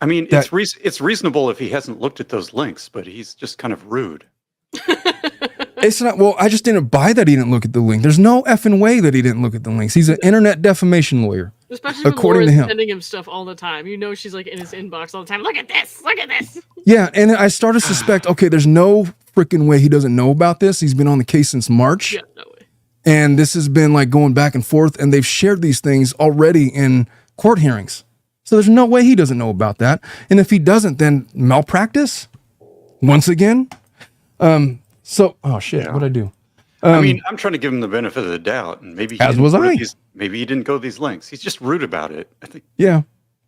mean, it's reasonable if he hasn't looked at those links, but he's just kind of rude. It's not, well, I just didn't buy that he didn't look at the link. There's no effing way that he didn't look at the links. He's an internet defamation lawyer. Especially when according to Laura's him. sending him stuff all the time. You know she's like in his inbox all the time. Look at this! Look at this! Yeah, and I started to suspect, okay, there's no freaking way he doesn't know about this. He's been on the case since March. Yeah, no way. And this has been like going back and forth, and they've shared these things already in court hearings. So there's no way he doesn't know about that. And if he doesn't, then malpractice once again. Oh shit, what'd I do? I mean, I'm trying to give him the benefit of the doubt, and maybe maybe he didn't go these lengths. He's just rude about it. I think,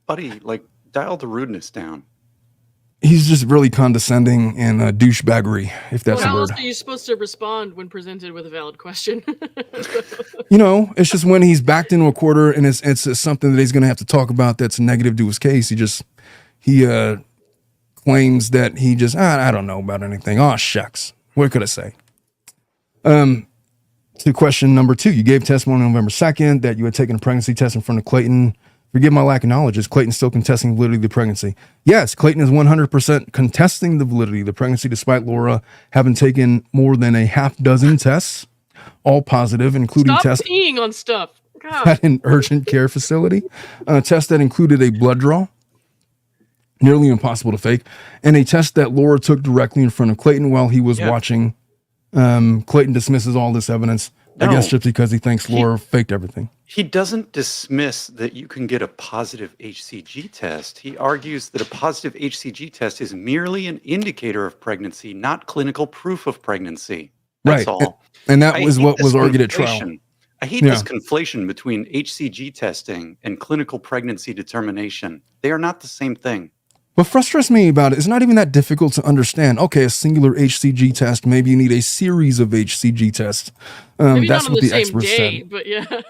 buddy, like dial the rudeness down. He's just really condescending and douchebaggery, if that's a How word. else are you supposed to respond when presented with a valid question? It's just when he's backed into a quarter and it's something that he's going to have to talk about that's negative to his case. He claims that he just, I don't know about anything. Oh, shucks. What could I say? To question number 2, you gave testimony on November 2nd that you had taken a pregnancy test in front of Clayton. Forgive my lack of knowledge. Is Clayton still contesting the validity of the pregnancy? Yes, Clayton is 100% contesting the validity of the pregnancy, despite Laura having taken more than a half dozen tests, all positive, including tests peeing on stuff. God. at an urgent care facility, a test that included a blood draw, nearly impossible to fake, and a test that Laura took directly in front of Clayton while he was watching. Clayton dismisses all this evidence, I guess just because he thinks Laura faked everything. He doesn't dismiss that you can get a positive HCG test. He argues that a positive HCG test is merely an indicator of pregnancy, not clinical proof of pregnancy. That's all. And that was what was argued at trial. I hate this conflation between HCG testing and clinical pregnancy determination. They are not the same thing. What frustrates me about it is not even that difficult to understand. Okay, a singular HCG test. Maybe you need a series of HCG tests. Maybe that's not on what the the same experts day, said. but yeah.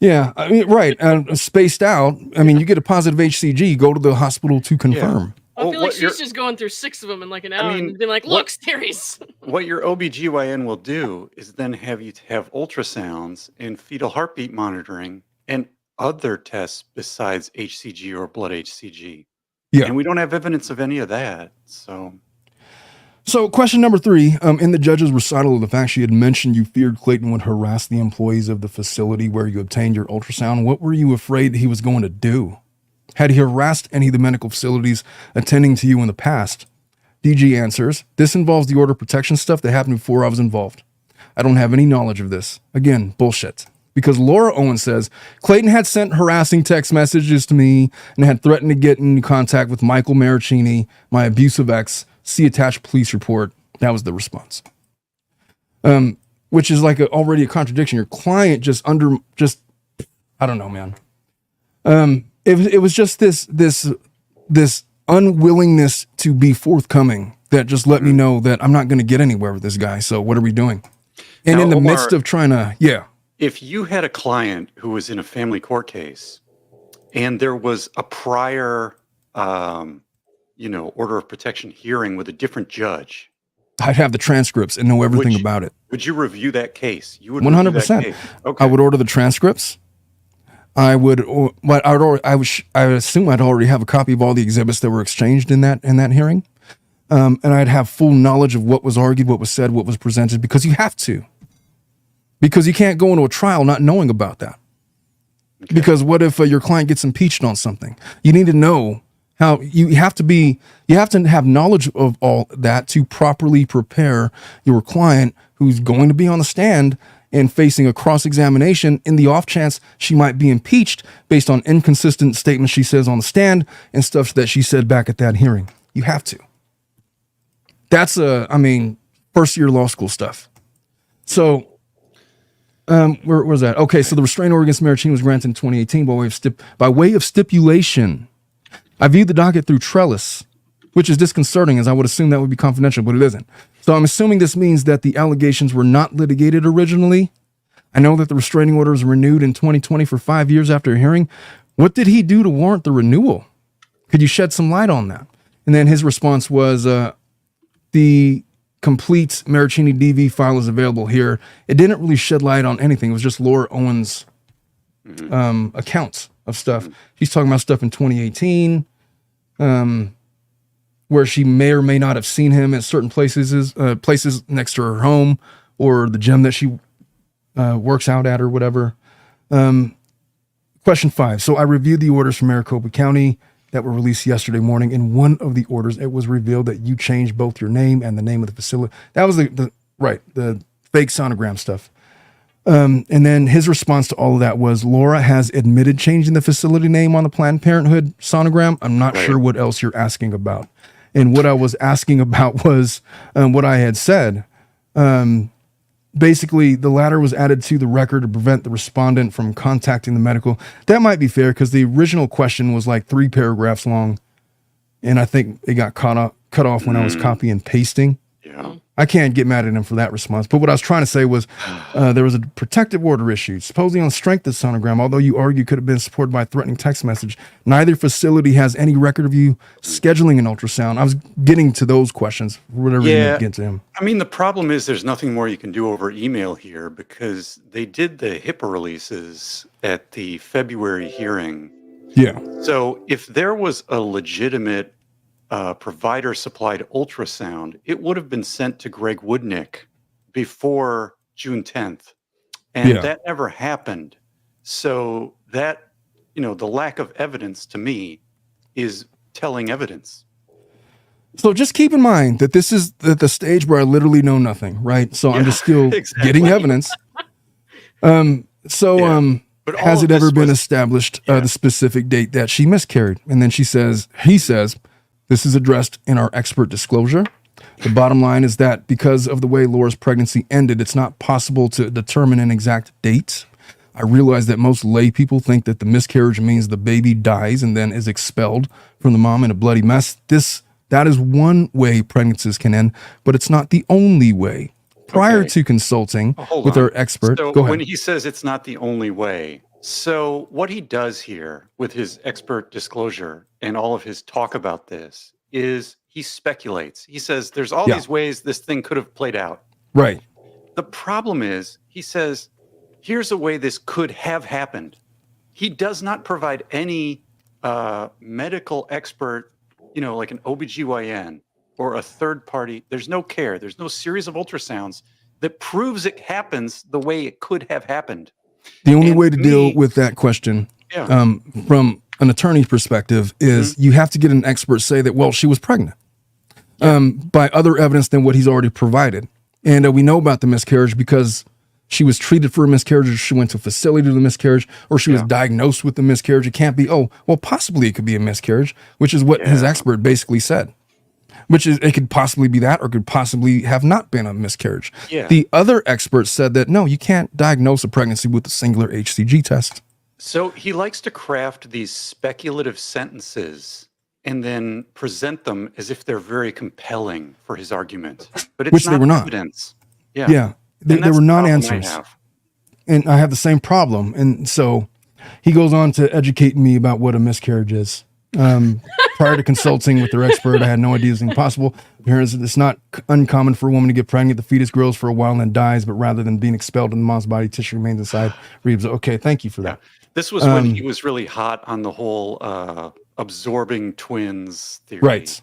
Yeah, I mean, right. Spaced out. I mean, you get a positive HCG, go to the hospital to confirm. I feel like she's just going through 6 of them in like an hour and been like, look, series. What your OBGYN will do is then have you have ultrasounds and fetal heartbeat monitoring and other tests besides HCG or blood HCG. Yeah. And we don't have evidence of any of that. So question number 3, in the judge's recital of the fact she had mentioned you feared Clayton would harass the employees of the facility where you obtained your ultrasound. What were you afraid he was going to do? Had he harassed any of the medical facilities attending to you in the past? DG answers, this involves the order protection stuff that happened before I was involved. I don't have any knowledge of this. Again, bullshit. Because Laura Owens says, Clayton had sent harassing text messages to me and had threatened to get in contact with Michael Maricini, my abusive ex. See attached police report. That was the response. Which is like already a contradiction. Your client I don't know, man. It was just this unwillingness to be forthcoming that just let me know that I'm not going to get anywhere with this guy. So what are we doing? And now, in the Omar, midst of trying to, if you had a client who was in a family court case and there was a prior order of protection hearing with a different judge, I'd have the transcripts and know everything about it. would you review that case? You would 100%. Okay. I would order the transcripts. I would assume I'd already have a copy of all the exhibits that were exchanged in that hearing. And I'd have full knowledge of what was argued, what was said, what was presented, because you have to. Because you can't go into a trial not knowing about that. Okay. Because what if your client gets impeached on something? You need to know how you have to have knowledge of all that to properly prepare your client who's going to be on the stand and facing a cross-examination in the off chance she might be impeached based on inconsistent statements she says on the stand and stuff that she said back at that hearing. You have to. That's first year law school stuff. So, where was that? Okay, so the restraining order against Maraschini was granted in 2018 by way of stipulation. I viewed the docket through Trellis, which is disconcerting, as I would assume that would be confidential, but it isn't. So I'm assuming this means that the allegations were not litigated originally. I know that the restraining order was renewed in 2020 for 5 years after a hearing. What did he do to warrant the renewal? Could you shed some light on that? And then his response was, the complete Maraschini DV file is available here. It didn't really shed light on anything. It was just Laura Owens' accounts of stuff. She's talking about stuff in 2018, where she may or may not have seen him at certain places next to her home or the gym that she works out at or whatever. Question 5. So I reviewed the orders from Maricopa County that were released yesterday morning. In one of the orders, it was revealed that you changed both your name and the name of the facility. That was the fake sonogram stuff. And then his response to all of that was, Laura has admitted changing the facility name on the Planned Parenthood sonogram. I'm not sure what else you're asking about. And what I was asking about was what I had said. Basically, the latter was added to the record to prevent the respondent from contacting the medical. That might be fair because the original question was like 3 paragraphs long. And I think it got cut off when I was copy and pasting. Yeah. I can't get mad at him for that response. But what I was trying to say was there was a protective order issued, supposedly on the strength of the sonogram, although you argue could have been supported by a threatening text message. Neither facility has any record of you scheduling an ultrasound. I was getting to those questions, whatever you need to get to him. I mean, the problem is there's nothing more you can do over email here because they did the HIPAA releases at the February hearing. Yeah. So if there was a legitimate provider-supplied ultrasound, it would have been sent to Greg Woodnick before June 10th. And that never happened. So that, the lack of evidence to me is telling evidence. So just keep in mind that this is the stage where I literally know nothing, right? So I'm just still getting evidence. But has it ever been established the specific date that she miscarried? And then he says, this is addressed in our expert disclosure. The bottom line is that because of the way Laura's pregnancy ended, it's not possible to determine an exact date. I realize that most lay people think that the miscarriage means the baby dies and then is expelled from the mom in a bloody mess. That is one way pregnancies can end, but it's not the only way. Prior to consulting with our expert, so go ahead. When he says it's not the only way, so what he does here with his expert disclosure and all of his talk about this is he speculates. He says there's all these ways this thing could have played out. Right. The problem is he says, here's a way this could have happened. He does not provide any medical expert, like an OBGYN or a third party. There's no care. There's no series of ultrasounds that proves it happens the way it could have happened. The only way to deal with that question from an attorney's perspective is you have to get an expert say that, well, she was pregnant by other evidence than what he's already provided. And we know about the miscarriage because she was treated for a miscarriage, or she went to a facility to the miscarriage, or she was diagnosed with the miscarriage. It can't be, possibly it could be a miscarriage, which is what his expert basically said. Which is, it could possibly be that, or could possibly have not been a miscarriage. Yeah. The other experts said that, no, you can't diagnose a pregnancy with a singular HCG test. So he likes to craft these speculative sentences and then present them as if they're very compelling for his argument. But it's not evidence. Yeah. They were non-answers. And I have the same problem. And so he goes on to educate me about what a miscarriage is. Prior to consulting with their expert, I had no idea it was impossible. Appearance, it's not uncommon for a woman to get pregnant. The fetus grows for a while and then dies, but rather than being expelled in the mom's body, tissue remains inside. Okay, thank you for that. This was when he was really hot on the whole absorbing twins theory. Right.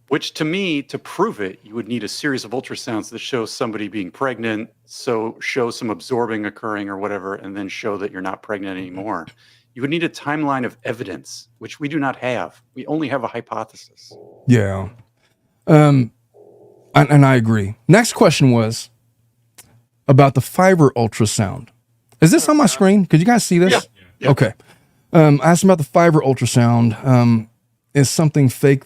Which to me, to prove it, you would need a series of ultrasounds that show somebody being pregnant, so show some absorbing occurring or whatever, and then show that you're not pregnant anymore. You would need a timeline of evidence, which we do not have. We only have a hypothesis. Yeah. And I agree. Next question was about the fiber ultrasound. Is this on my screen? Could you guys see this? Yeah. Okay. I asked him about the fiber ultrasound. Is something fake?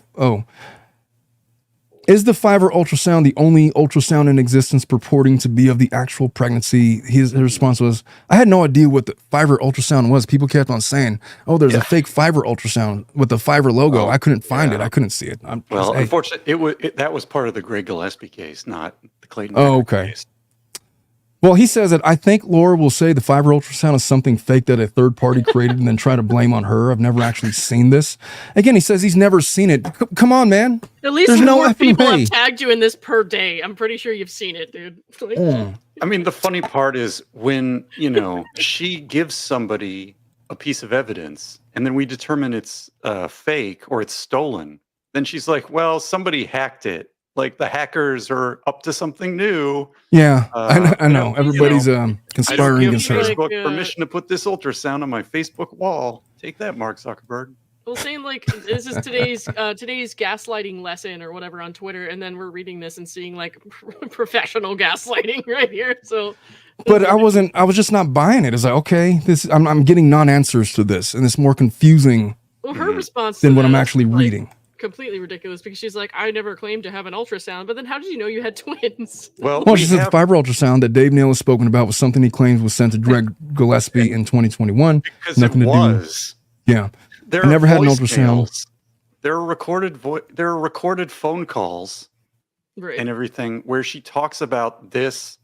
Is the fiber ultrasound the only ultrasound in existence purporting to be of the actual pregnancy? His response was, I had no idea what the fiber ultrasound was. People kept on saying, oh, there's a fake fiber ultrasound with the fiber logo. I couldn't find it. I couldn't see it. Unfortunately, that was part of the Greg Gillespie case, not the Clayton case. Well, he says that I think Laura will say the fiber ultrasound is something fake that a third party created and then try to blame on her. I've never actually seen this. Again, he says he's never seen it. Come on, man. At least there's more people have tagged you in this per day. I'm pretty sure you've seen it, dude. I mean, the funny part is when, she gives somebody a piece of evidence and then we determine it's fake or it's stolen. Then she's like, well, somebody hacked it. Like the hackers are up to something new. Yeah, I know. Everybody's conspiring against her. Facebook permission to put this ultrasound on my Facebook wall. Take that, Mark Zuckerberg. Well, saying like this is today's gaslighting lesson or whatever on Twitter, and then we're reading this and seeing like professional gaslighting right here. So, but I was just not buying it. It's like, okay, I'm getting non-answers to this, and it's more confusing. Well, her response than what I'm actually reading. Completely ridiculous because she's like, I never claimed to have an ultrasound, but then how did you know you had twins? Well, she said the fiber ultrasound that Dave Neal has spoken about was something he claims was sent to Greg Gillespie in 2021. Because nothing it was. Yeah. I never had an ultrasound. There are recorded phone calls and everything where she talks about this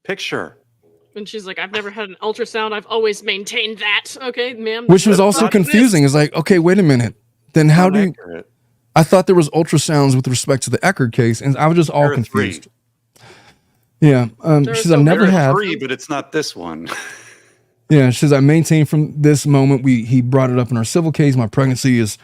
picture. And she's like, I've never had an ultrasound. I've always maintained that. Okay, ma'am. Which was also confusing. It's like, okay, wait a minute. Then how do you... I thought there was ultrasounds with respect to the Eckerd case, and I was just all confused. Yeah. She says, I've never had... three, but it's not this one. Yeah, she says, I maintain from this moment, he brought it up in our civil case, my pregnancy is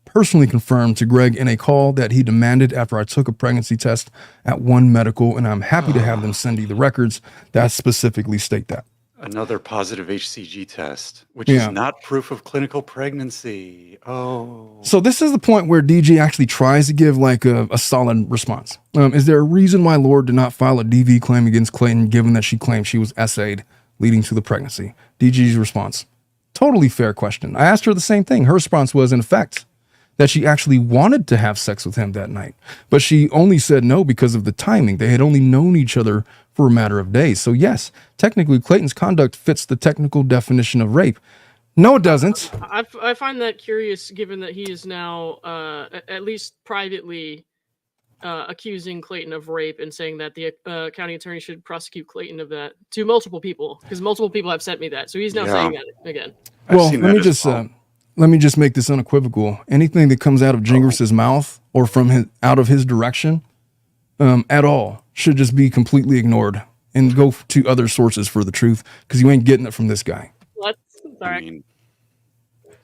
personally confirmed to Greg in a call that he demanded after I took a pregnancy test at One Medical, and I'm happy to have them send you the records that specifically state that. Another positive HCG test, which is not proof of clinical pregnancy. Oh. So this is the point where DG actually tries to give like a solid response. Is there a reason why Laura did not file a DV claim against Clayton, given that she claimed she was essayed leading to the pregnancy? DG's response, totally fair question. I asked her the same thing. Her response was, in effect, that she actually wanted to have sex with him that night, but she only said no because of the timing. They had only known each other for a matter of days. So yes, technically Clayton's conduct fits the technical definition of rape. No, it doesn't. I find that curious, given that he is now, at least privately, accusing Clayton of rape and saying that the county attorney should prosecute Clayton of that to multiple people, because multiple people have sent me that. So he's now saying that again. Well, let me just make this unequivocal. Anything that comes out of Gingras's mouth or from out of his direction at all should just be completely ignored and go to other sources for the truth, because you ain't getting it from this guy. Sorry. I mean,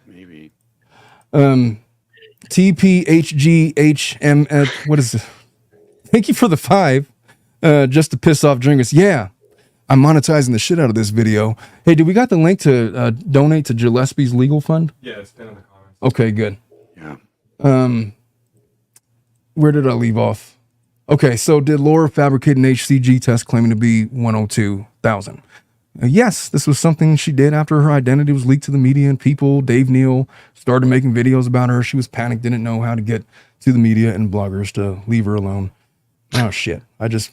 maybe. TPHGHM, what is this? Thank you for the 5, just to piss off Gingras. Yeah, I'm monetizing the shit out of this video. Hey, did we got the link to donate to Gillespie's legal fund? Yeah, it's been in the comments. Okay, good. Yeah. Where did I leave off? Okay, so did Laura fabricate an HCG test claiming to be 102,000? Yes, this was something she did after her identity was leaked to the media and people. Dave Neal started making videos about her. She was panicked, didn't know how to get to the media and bloggers to leave her alone. Oh, shit. That's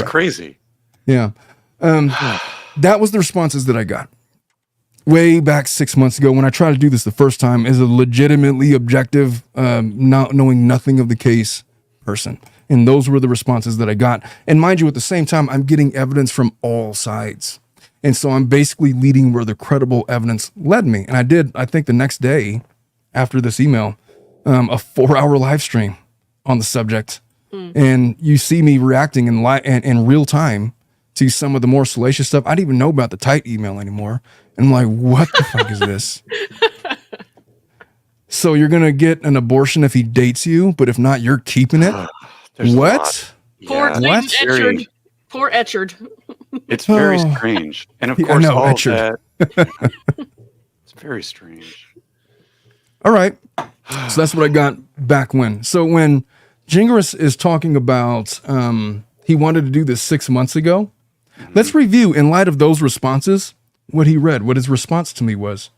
crazy. Yeah. That was the responses that I got way back 6 months ago when I tried to do this the first time as a legitimately objective, not knowing nothing of the case person. And those were the responses that I got. And mind you, at the same time, I'm getting evidence from all sides. And so I'm basically leading where the credible evidence led me. And I did, I think the next day after this email, a 4-hour live stream on the subject. And you see me reacting in real time to some of the more salacious stuff. I didn't even know about the tight email anymore. And I'm like, what the fuck is this? So you're going to get an abortion if he dates you, but if not, you're keeping it? What? Poor Yeah, Clayton it's very- Etchard. Poor Etchard. It's very Oh. strange. And of Yeah, I course, know, all of Etchard. that. It's very strange. All right. So that's what I got back when. So when Gingras is talking about he wanted to do this 6 months ago, let's review in light of those responses what he read, what his response to me was.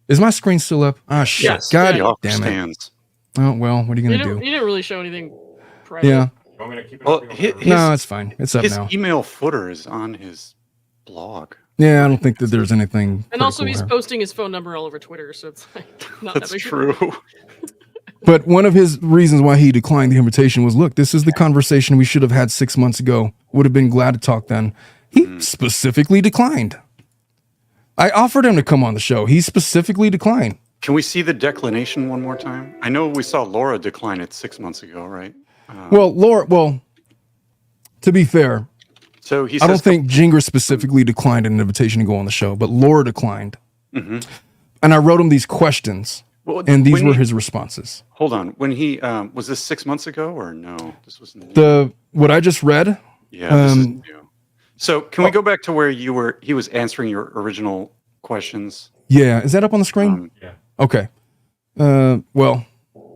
Is my screen still up? Ah, shit. Yes. God The offer damn it. stands. Oh, well, what are you You going to didn't, do? you didn't really show anything private. Yeah. You want me to keep it Well, up? No, it's fine. It's up his now. email footer is on his blog. Yeah, I don't think that there's anything. And also, critical he's there. posting his phone number all over Twitter, so it's like not that That's big. true. But one of his reasons why he declined the invitation was, look, this is the conversation we should have had 6 months ago. Would have been glad to talk then. He specifically declined. I offered him to come on the show. He specifically declined. Can we see the declination one more time? I know we saw Laura decline it 6 months ago, right? Well, Laura, to be fair, So he I don't says, think Gingras specifically declined an invitation to go on the show, but Laura declined. And I wrote him these questions, well, and these when were he- his responses. Hold on. When he was this 6 months ago or no? This was What I just read, yeah. This is new. So can we go back to where you were? He was answering your original questions. yeah, is that up on the screen? Yeah. Okay. Well,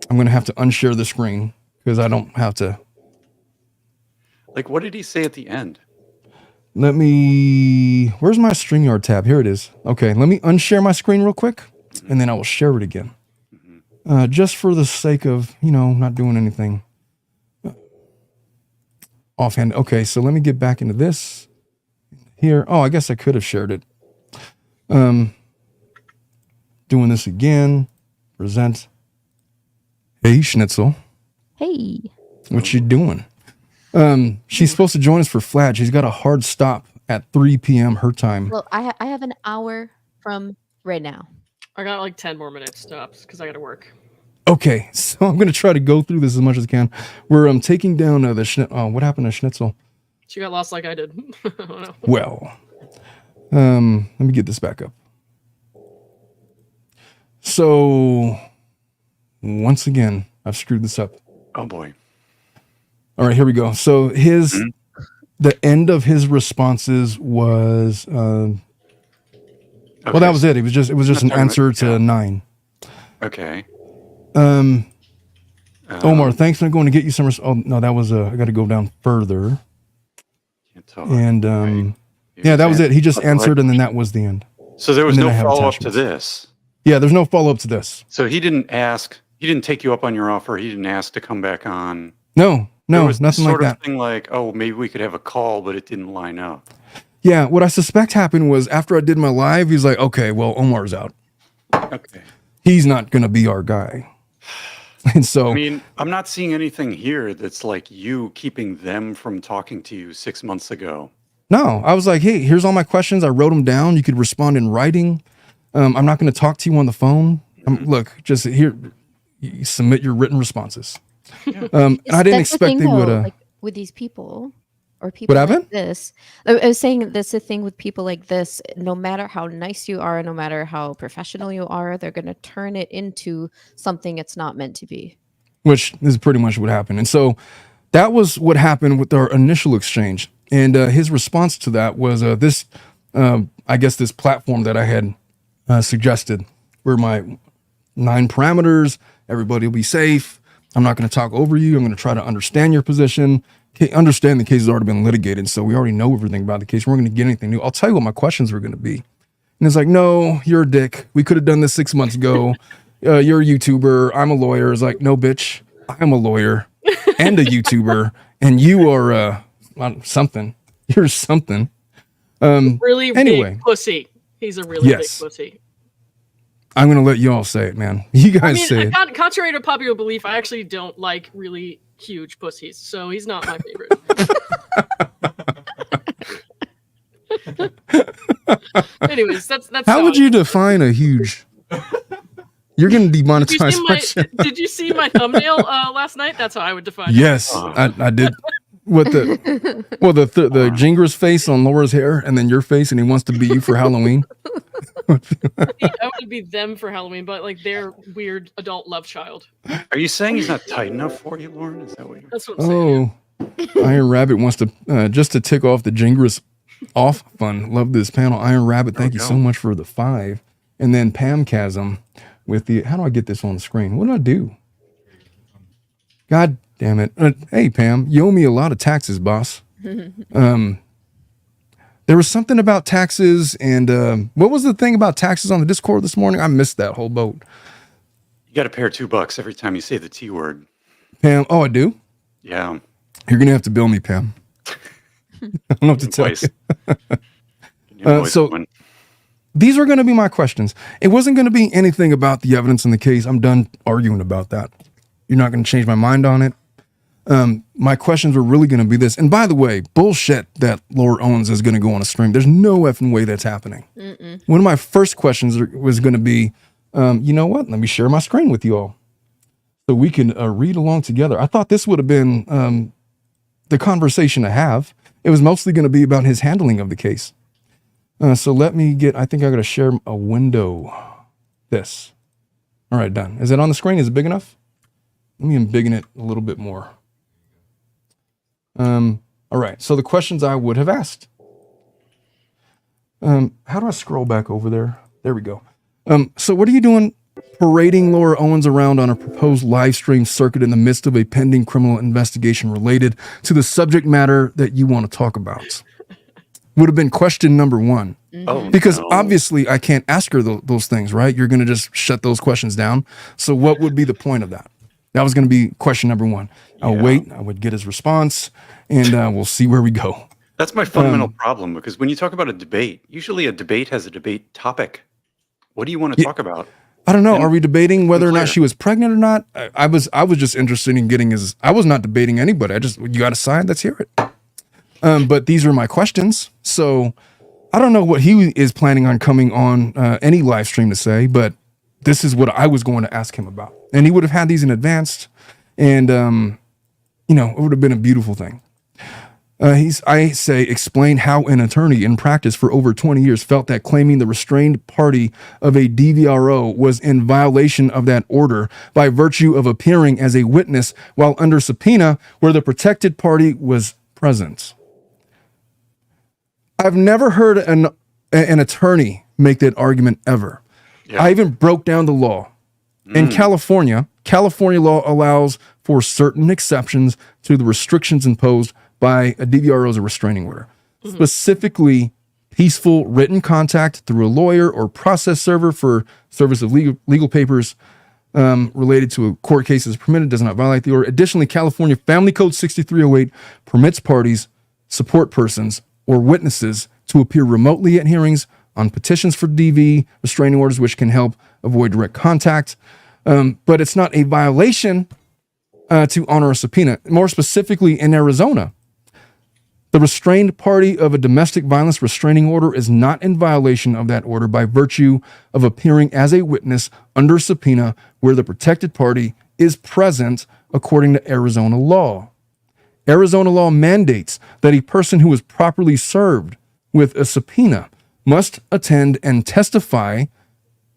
I'm going to have to unshare the screen because I don't have to. Like, what did he say at the end? Let me. Where's my StreamYard tab? Here it is. Okay, let me unshare my screen real quick, and then I will share it again. Just for the sake of, not doing anything offhand. Okay, so let me get back into this here. Oh, I guess I could have shared it. Doing this again. Present. Hey, Schnitzel. Hey. What you doing? She's supposed to join us for Flat. She's got a hard stop at 3 p.m. her time. Well, I have an hour from right now. I got like 10 more minutes stops because I got to work. Okay, so I'm gonna try to go through this as much as I can. We're taking down the what happened to Schnitzel? She got lost like I did. I don't know. Well, let me get this back up. So once again, I've screwed this up. Oh boy. All right, here we go. So the end of his responses was well, that was it. It was just an talking about- answer to yeah. 9. Okay. Omar, thanks for going to get you some. Oh no, that was I got to go down further. Can't talk. And Right. yeah, that was it. He just Right. answered, and then that was the end. So there was and then no I have follow up to attachments. this. Yeah, there's no follow up to this. So he didn't ask. He didn't take you up on your offer. He didn't ask to come back on. No, There no, was nothing this like sort that. of thing like, oh, maybe we could have a call, but it didn't line up. Yeah, what I suspect happened was after I did my live, he's like, okay, well, Omar's out. Okay. He's not gonna be our guy. And so I mean, I'm not seeing anything here that's like you keeping them from talking to you 6 months ago. no, I was like, hey, here's all my questions. I wrote them down. You could respond in writing. I'm not going to talk to you on the phone. Look, just here, you submit your written responses. And I didn't That's the expect thing, they would. though, like with these people or people like happened? this. I was saying that's the thing with people like this. No matter how nice you are, no matter how professional you are, they're going to turn it into something it's not meant to be. Which is pretty much what happened. And so that was what happened with our initial exchange. And his response to that was this, I guess, this platform that I had suggested, where my 9 parameters, everybody will be safe. I'm not going to talk over you. I'm going to try to understand your position. Understand the case has already been litigated, so we already know everything about the case. We're going to get anything new. I'll tell you what my questions were going to be. And it's like, no, you're a dick. We could have done this 6 months ago. You're a YouTuber. I'm a lawyer. It's like, no, bitch. I'm a lawyer and a YouTuber, and you are something. You're something. Really Anyway. big pussy. He's a really Yes. big pussy. I'm going to let you all say it, man. You guys say it. Contrary to popular belief, I actually don't like really huge pussies, so he's not my favorite. Anyways, that's How would you define a huge? You're going to demonetize my show. Did you see my thumbnail last night? That's how I would define it. Yes, I did. What the Gingras face on Laura's hair, and then your face, and he wants to be you for Halloween. I would be them for Halloween, but like their weird adult love child. Are you saying he's not tight enough for you, Lauren? Is that what you're? That's what I'm saying. Oh, Iron Rabbit wants to just to tick off the Gingras off fun. Love this panel. Iron Rabbit, thank you so much for the 5, and then Pam Chasm with the. How do I get this on the screen? What do I do? God damn it! Hey Pam, you owe me a lot of taxes, boss. There was something about taxes, and what was the thing about taxes on the Discord this morning? I missed that whole boat. You got to pay her $2 every time you say the T word. Pam, oh, I do? Yeah. You're going to have to bill me, Pam. I don't know what to tell you. So these are going to be my questions. It wasn't going to be anything about the evidence in the case. I'm done arguing about that. You're not going to change my mind on it. My questions were really going to be this. And by the way, bullshit that Laura Owens is going to go on a stream. There's no effing way that's happening. One of my first questions was going to be, you know what? Let me share my screen with you all so we can read along together. I thought this would have been the conversation to have. It was mostly going to be about his handling of the case. So let me I think I got to share a window. This. All right, done. Is it on the screen? Is it big enough? Let me embiggen it a little bit more. All right, so the questions I would have asked. How do I scroll back over there? There we go. So what are you doing parading Laura Owens around on a proposed live stream circuit in the midst of a pending criminal investigation related to the subject matter that you want to talk about? Would have been question number 1. Oh, because no. obviously I can't ask her those things, right? You're going to just shut those questions down. So what would be the point of that? That was going to be question number 1. I'll wait. I would get his response, and we'll see where we go. That's my fundamental problem, because when you talk about a debate, usually a debate has a debate topic. What do you want to talk about? I don't know. Are we debating whether or not she was pregnant or not? I was just interested in getting his. I was not debating anybody. You got a side? Let's hear it. But these are my questions. So I don't know what he is planning on coming on any live stream to say, but this is what I was going to ask him about. And he would have had these in advance, and it would have been a beautiful thing. I say, explain how an attorney in practice for over 20 years felt that claiming the restrained party of a DVRO was in violation of that order by virtue of appearing as a witness while under subpoena where the protected party was present. I've never heard an attorney make that argument ever. Yeah. I even broke down the law. In California law allows for certain exceptions to the restrictions imposed by a DVRO as a restraining order. Specifically, peaceful written contact through a lawyer or process server for service of legal papers related to a court case is permitted, does not violate the order. Additionally, California Family Code 6308 permits parties, support persons, or witnesses to appear remotely at hearings on petitions for DV restraining orders, which can help avoid direct contact. But it's not a violation to honor a subpoena. More specifically, in Arizona, the restrained party of a domestic violence restraining order is not in violation of that order by virtue of appearing as a witness under subpoena where the protected party is present according to Arizona law. Arizona law mandates that a person who is properly served with a subpoena must attend and testify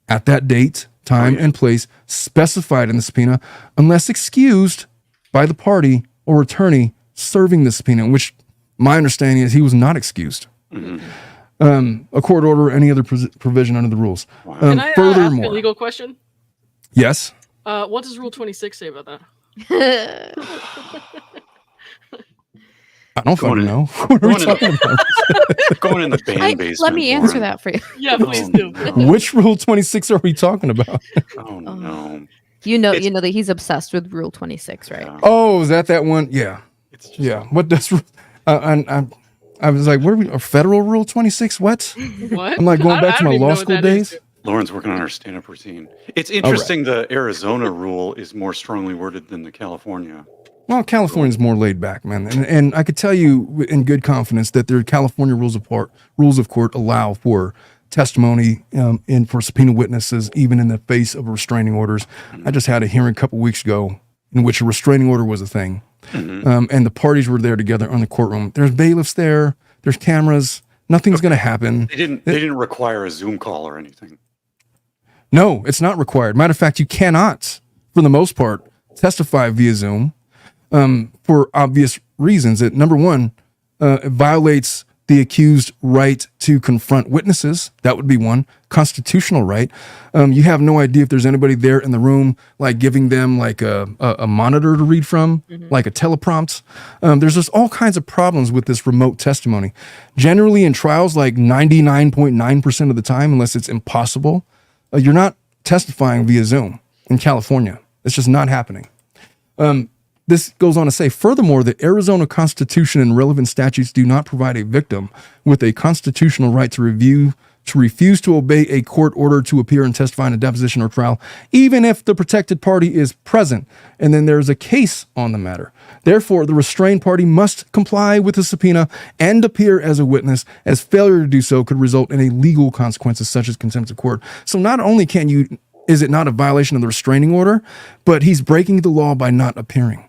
at that date, time, and place specified in the subpoena unless excused by the party or attorney serving the subpoena, which my understanding is he was not excused. A court order or any other provision under the rules. Can I ask a legal question? Yes. What does Rule 26 say about that? I don't fucking know. What are we talking about? Going in the band basement. Let me answer that for you. Yeah, please do. Which Rule 26 are we talking about? Oh, no. You know that he's obsessed with Rule 26, right? Yeah. Oh, is that one? Yeah. It's just, yeah. What does... I was like, what are we... A federal Rule 26? What? What? I'm like going back to my law school days. Lauren's working on her stand-up routine. It's interesting the Arizona rule is more strongly worded than the California. Well, California's more laid back, man, and I could tell you in good confidence that their California rules of court allow for testimony and for subpoena witnesses, even in the face of restraining orders. I just had a hearing a couple weeks ago in which a restraining order was a thing, and the parties were there together on the courtroom. There's bailiffs there. There's cameras. Nothing's going to happen. They didn't require a Zoom call or anything. No, it's not required. Matter of fact, you cannot, for the most part, testify via Zoom. For obvious reasons. Number one, it violates the accused right to confront witnesses. That would be one constitutional right. You have no idea if there's anybody there in the room, like giving them like a monitor to read from, like a teleprompt. There's just all kinds of problems with this remote testimony. Generally in trials, like 99.9% of the time, unless it's impossible, you're not testifying via Zoom in California. It's just not happening. This goes on to say, furthermore, the Arizona Constitution and relevant statutes do not provide a victim with a constitutional right to refuse to obey a court order to appear and testify in a deposition or trial, even if the protected party is present and then there's a case on the matter. Therefore, the restrained party must comply with the subpoena and appear as a witness, as failure to do so could result in a legal consequences such as contempt of court. So not only is it not a violation of the restraining order, but he's breaking the law by not appearing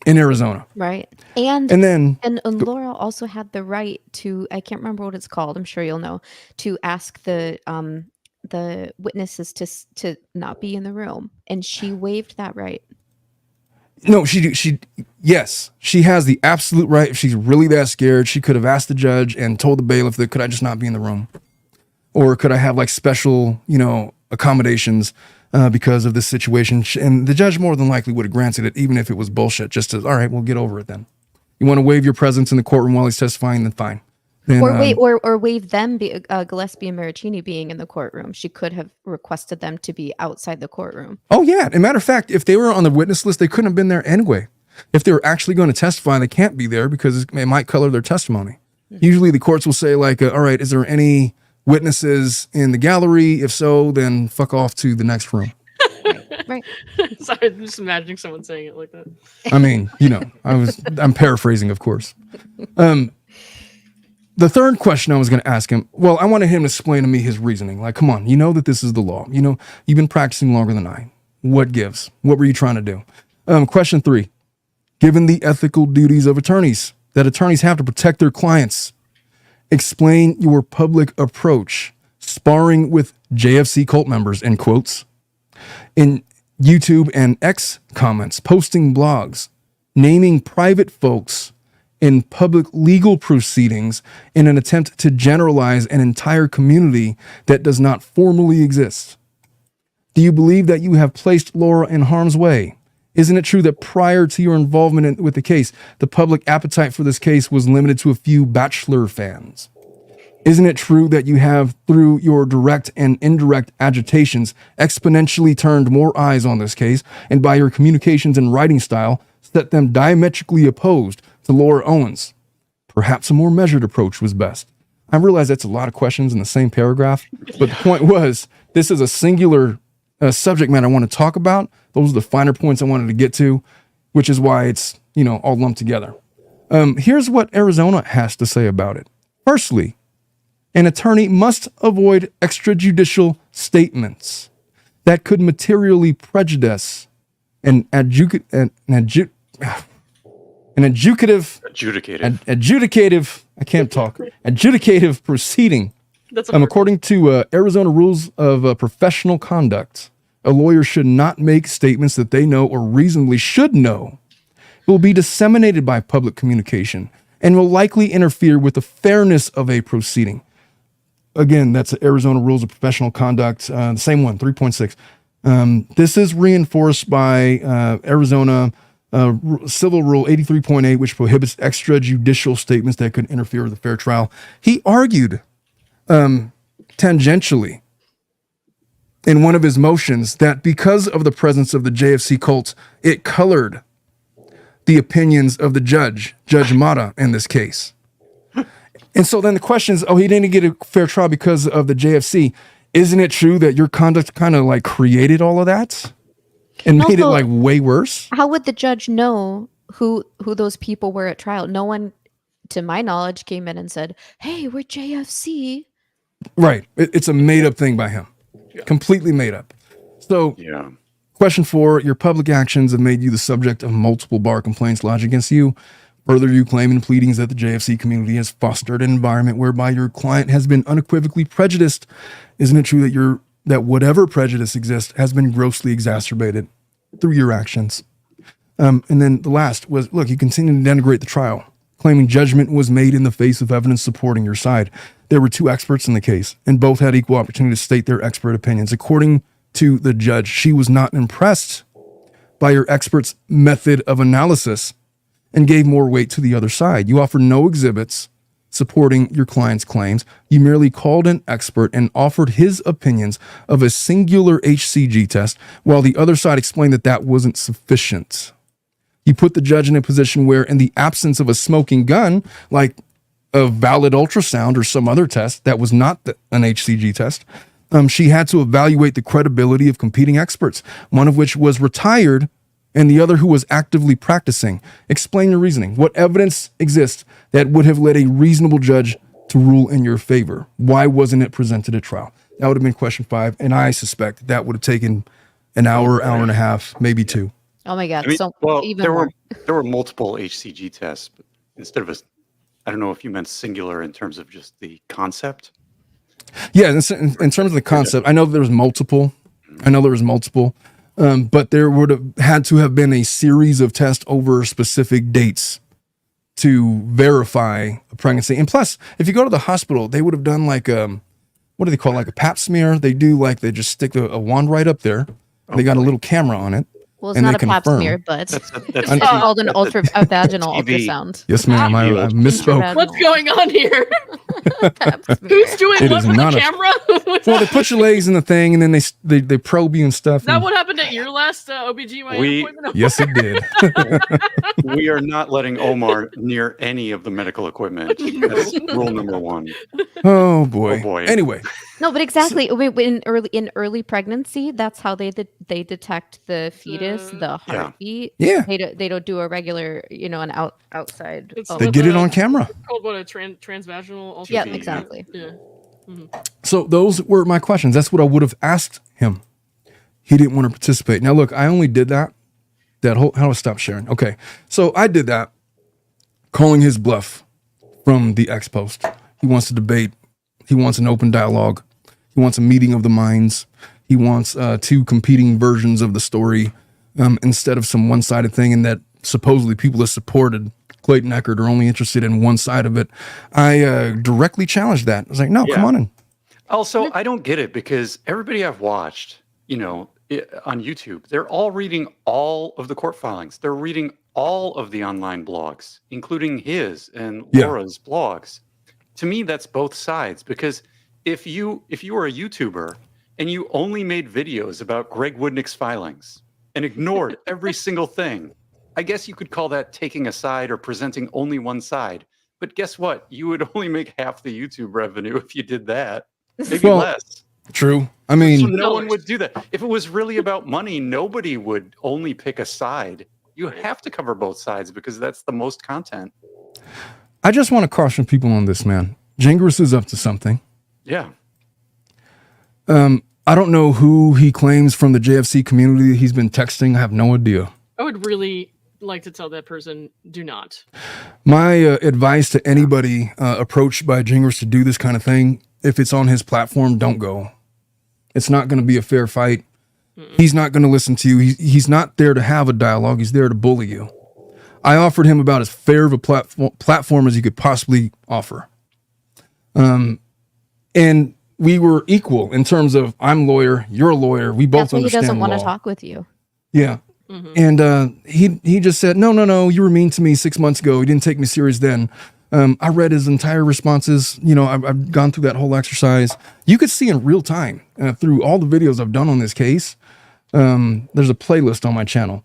in Arizona. Right. And then Laura also had the right to, I can't remember what it's called, I'm sure you'll know, to ask the witnesses to not be in the room, and she waived that right. No, yes, she has the absolute right. If she's really that scared, she could have asked the judge and told the bailiff that, could I just not be in the room? Or could I have like special, accommodations because of this situation? And the judge more than likely would have granted it, even if it was bullshit, just to, all right, we'll get over it then. You want to waive your presence in the courtroom while he's testifying, then fine. Then, or waive them, Gillespie and Maricini being in the courtroom. She could have requested them to be outside the courtroom. Oh, yeah. As a matter of fact, if they were on the witness list, they couldn't have been there anyway. If they were actually going to testify, they can't be there because it might color their testimony. Usually the courts will say like, all right, is there any witnesses in the gallery? If so, then fuck off to the next room. Right. Sorry, I'm just imagining someone saying it like that. I mean, I'm paraphrasing, of course. The third question I was going to ask him, well, I wanted him to explain to me his reasoning. Like, come on, you know that this is the law. You've been practicing longer than I. What gives? What were you trying to do? Question 3, given the ethical duties of attorneys, that attorneys have to protect their clients, explain your public approach, sparring with JFC cult members, in quotes, in YouTube and X comments, posting blogs, naming private folks in public legal proceedings in an attempt to generalize an entire community that does not formally exist. Do you believe that you have placed Laura in harm's way? Isn't it true that prior to your involvement with the case, the public appetite for this case was limited to a few Bachelor fans? Isn't it true that you have, through your direct and indirect agitations, exponentially turned more eyes on this case, and by your communications and writing style, set them diametrically opposed to Laura Owens? Perhaps a more measured approach was best. I realize that's a lot of questions in the same paragraph, but the point was, this is a singular subject matter I want to talk about. Those are the finer points I wanted to get to, which is why it's, all lumped together. Here's what Arizona has to say about it. Firstly, an attorney must avoid extrajudicial statements that could materially prejudice an adjudicative, I can't talk, adjudicative proceeding. That's According to Arizona rules of professional conduct, a lawyer should not make statements that they know or reasonably should know will be disseminated by public communication and will likely interfere with the fairness of a proceeding. Again, that's the Arizona rules of professional conduct, the same one, 3.6. This is reinforced by Arizona Civil Rule 83.8, which prohibits extrajudicial statements that could interfere with a fair trial. He argued tangentially in one of his motions that because of the presence of the JFC cult, it colored the opinions of the Judge Mata, in this case. And so then the question is, he didn't get a fair trial because of the JFC. Isn't it true that your conduct kind of like created all of that and made it like way worse? How would the judge know who those people were at trial. No one, to my knowledge, came in and said, "Hey, we're JFC." Right. It's a made up thing by him. Yeah. Completely made up. So, Yeah. question 4, your public actions have made you the subject of multiple bar complaints lodged against you. Further, you claim in pleadings that the JFC community has fostered an environment whereby your client has been unequivocally prejudiced. Isn't it true that whatever prejudice exists has been grossly exacerbated through your actions? And then the last was, look, you continue to denigrate the trial, claiming judgment was made in the face of evidence supporting your side. There were 2 experts in the case, and both had equal opportunity to state their expert opinions. According to the judge, she was not impressed by your expert's method of analysis and gave more weight to the other side. You offered no exhibits supporting your client's claims. You merely called an expert and offered his opinions of a singular HCG test, while the other side explained that that wasn't sufficient. You put the judge in a position where, in the absence of a smoking gun, like a valid ultrasound or some other test that was not an HCG test, she had to evaluate the credibility of competing experts, one of which was retired and the other who was actively practicing. Explain your reasoning. What evidence exists that would have led a reasonable judge to rule in your favor? Why wasn't it presented at trial? That would have been question 5, and I suspect that would have taken an hour, hour and a half, maybe 2. Oh my God! I mean, So well, even there more. were multiple HCG tests, but instead of I don't know if you meant singular in terms of just the concept. Yeah, in terms of the concept, I know there was multiple. But there would have had to have been a series of tests over specific dates to verify a pregnancy. And plus, if you go to the hospital, they would have done like what do they call it? Like a pap smear? They just stick a wand right up there. They got a little camera on it. Well, it's and not they a pap confirm. smear, but That's it's called a vaginal TB. ultrasound. Yes, ma'am. I misspoke. What's going on here? Pap smear. Who's doing It what is with not the a- camera? Well, they put your legs in the thing, and then they probe you and stuff. Is that and- what happened at your last OBGYN We- appointment? Yes, it did. We are not letting Omar near any of the medical equipment. That's rule number 1. Oh boy. Oh, boy. Anyway, No, but exactly. In early pregnancy, that's how they detect the fetus, the heartbeat. yeah, They don't do a regular, an outside. It's they get it on camera. Called what, a transvaginal ultrasound? Yeah, TB. exactly. Yeah. So those were my questions. That's what I would have asked him. He didn't want to participate. Now, look, I only did that how do I stop sharing? Okay. So I did that, calling his bluff from the X post. He wants to debate. He wants an open dialogue. He wants a meeting of the minds. He wants 2 competing versions of the story instead of some one-sided thing, and that supposedly people that supported Clayton Eckert are only interested in one side of it. I directly challenged that. I was like, no, Yeah. come on in. Also, I don't get it because everybody I've watched, on YouTube, they're all reading all of the court filings. They're reading all of the online blogs, including his and Yeah. Laura's blogs. To me, that's both sides, because if you were a YouTuber and you only made videos about Greg Woodnick's filings and ignored every single thing, I guess you could call that taking a side or presenting only one side. But guess what? You would only make half the YouTube revenue if you did that. Maybe Well, less. True. I So mean, no one would do that. If it was really about money, nobody would only pick a side. You have to cover both sides because that's the most content. I just want to caution people on this, man. Gingras is up to something. Yeah. I don't know who he claims from the JFC community he's been texting. I have no idea. I would really like to tell that person, do not. My advice to anybody approached by Gingras to do this kind of thing, if it's on his platform, don't go. It's not going to be a fair fight. He's not going to listen to you. He's not there to have a dialogue. He's there to bully you. I offered him about as fair of a platform as you could possibly offer. And we were equal in terms of I'm lawyer, you're a lawyer. We both That's why he understand doesn't want to law. talk with you. Yeah. And he just said, no, you were mean to me 6 months ago. You didn't take me serious then. I read his entire responses. I've gone through that whole exercise. You could see in real time through all the videos I've done on this case. There's a playlist on my channel.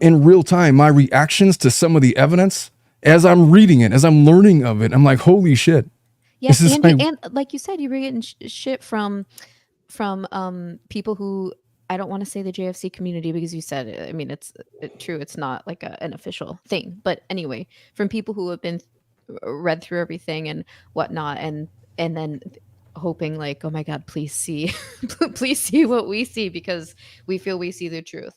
In real time, my reactions to some of the evidence as I'm reading it, as I'm learning of it, I'm like, holy shit. Yes, This is and like- like you said, you were getting shit from people who I don't want to say the JFC community because you said it. I mean, it's true. It's not like an official thing. But anyway, from people who have been read through everything and whatnot, and then hoping like, oh my God, please see, please see what we see because we feel we see the truth.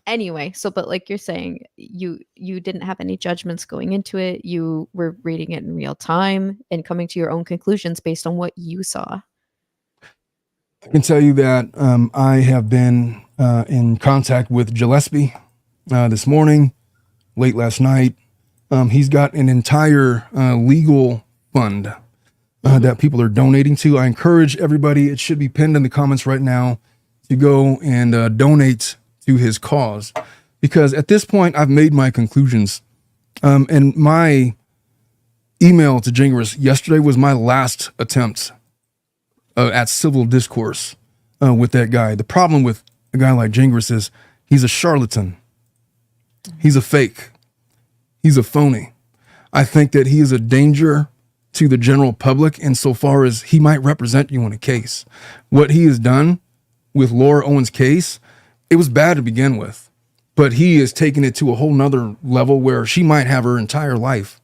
Anyway, so but like you're saying, you didn't have any judgments going into it. You were reading it in real time and coming to your own conclusions based on what you saw. I can tell you that I have been in contact with Gillespie this morning, late last night. He's got an entire legal fund that people are donating to. I encourage everybody, it should be pinned in the comments right now, to go and donate to his cause. Because at this point, I've made my conclusions. And my email to Gingras yesterday was my last attempt at civil discourse with that guy. The problem with a guy like Gingras is he's a charlatan. He's a fake. He's a phony. I think that he is a danger to the general public insofar as he might represent you in a case. What he has done with Laura Owens' case, it was bad to begin with, but he is taking it to a whole nother level where she might have her entire life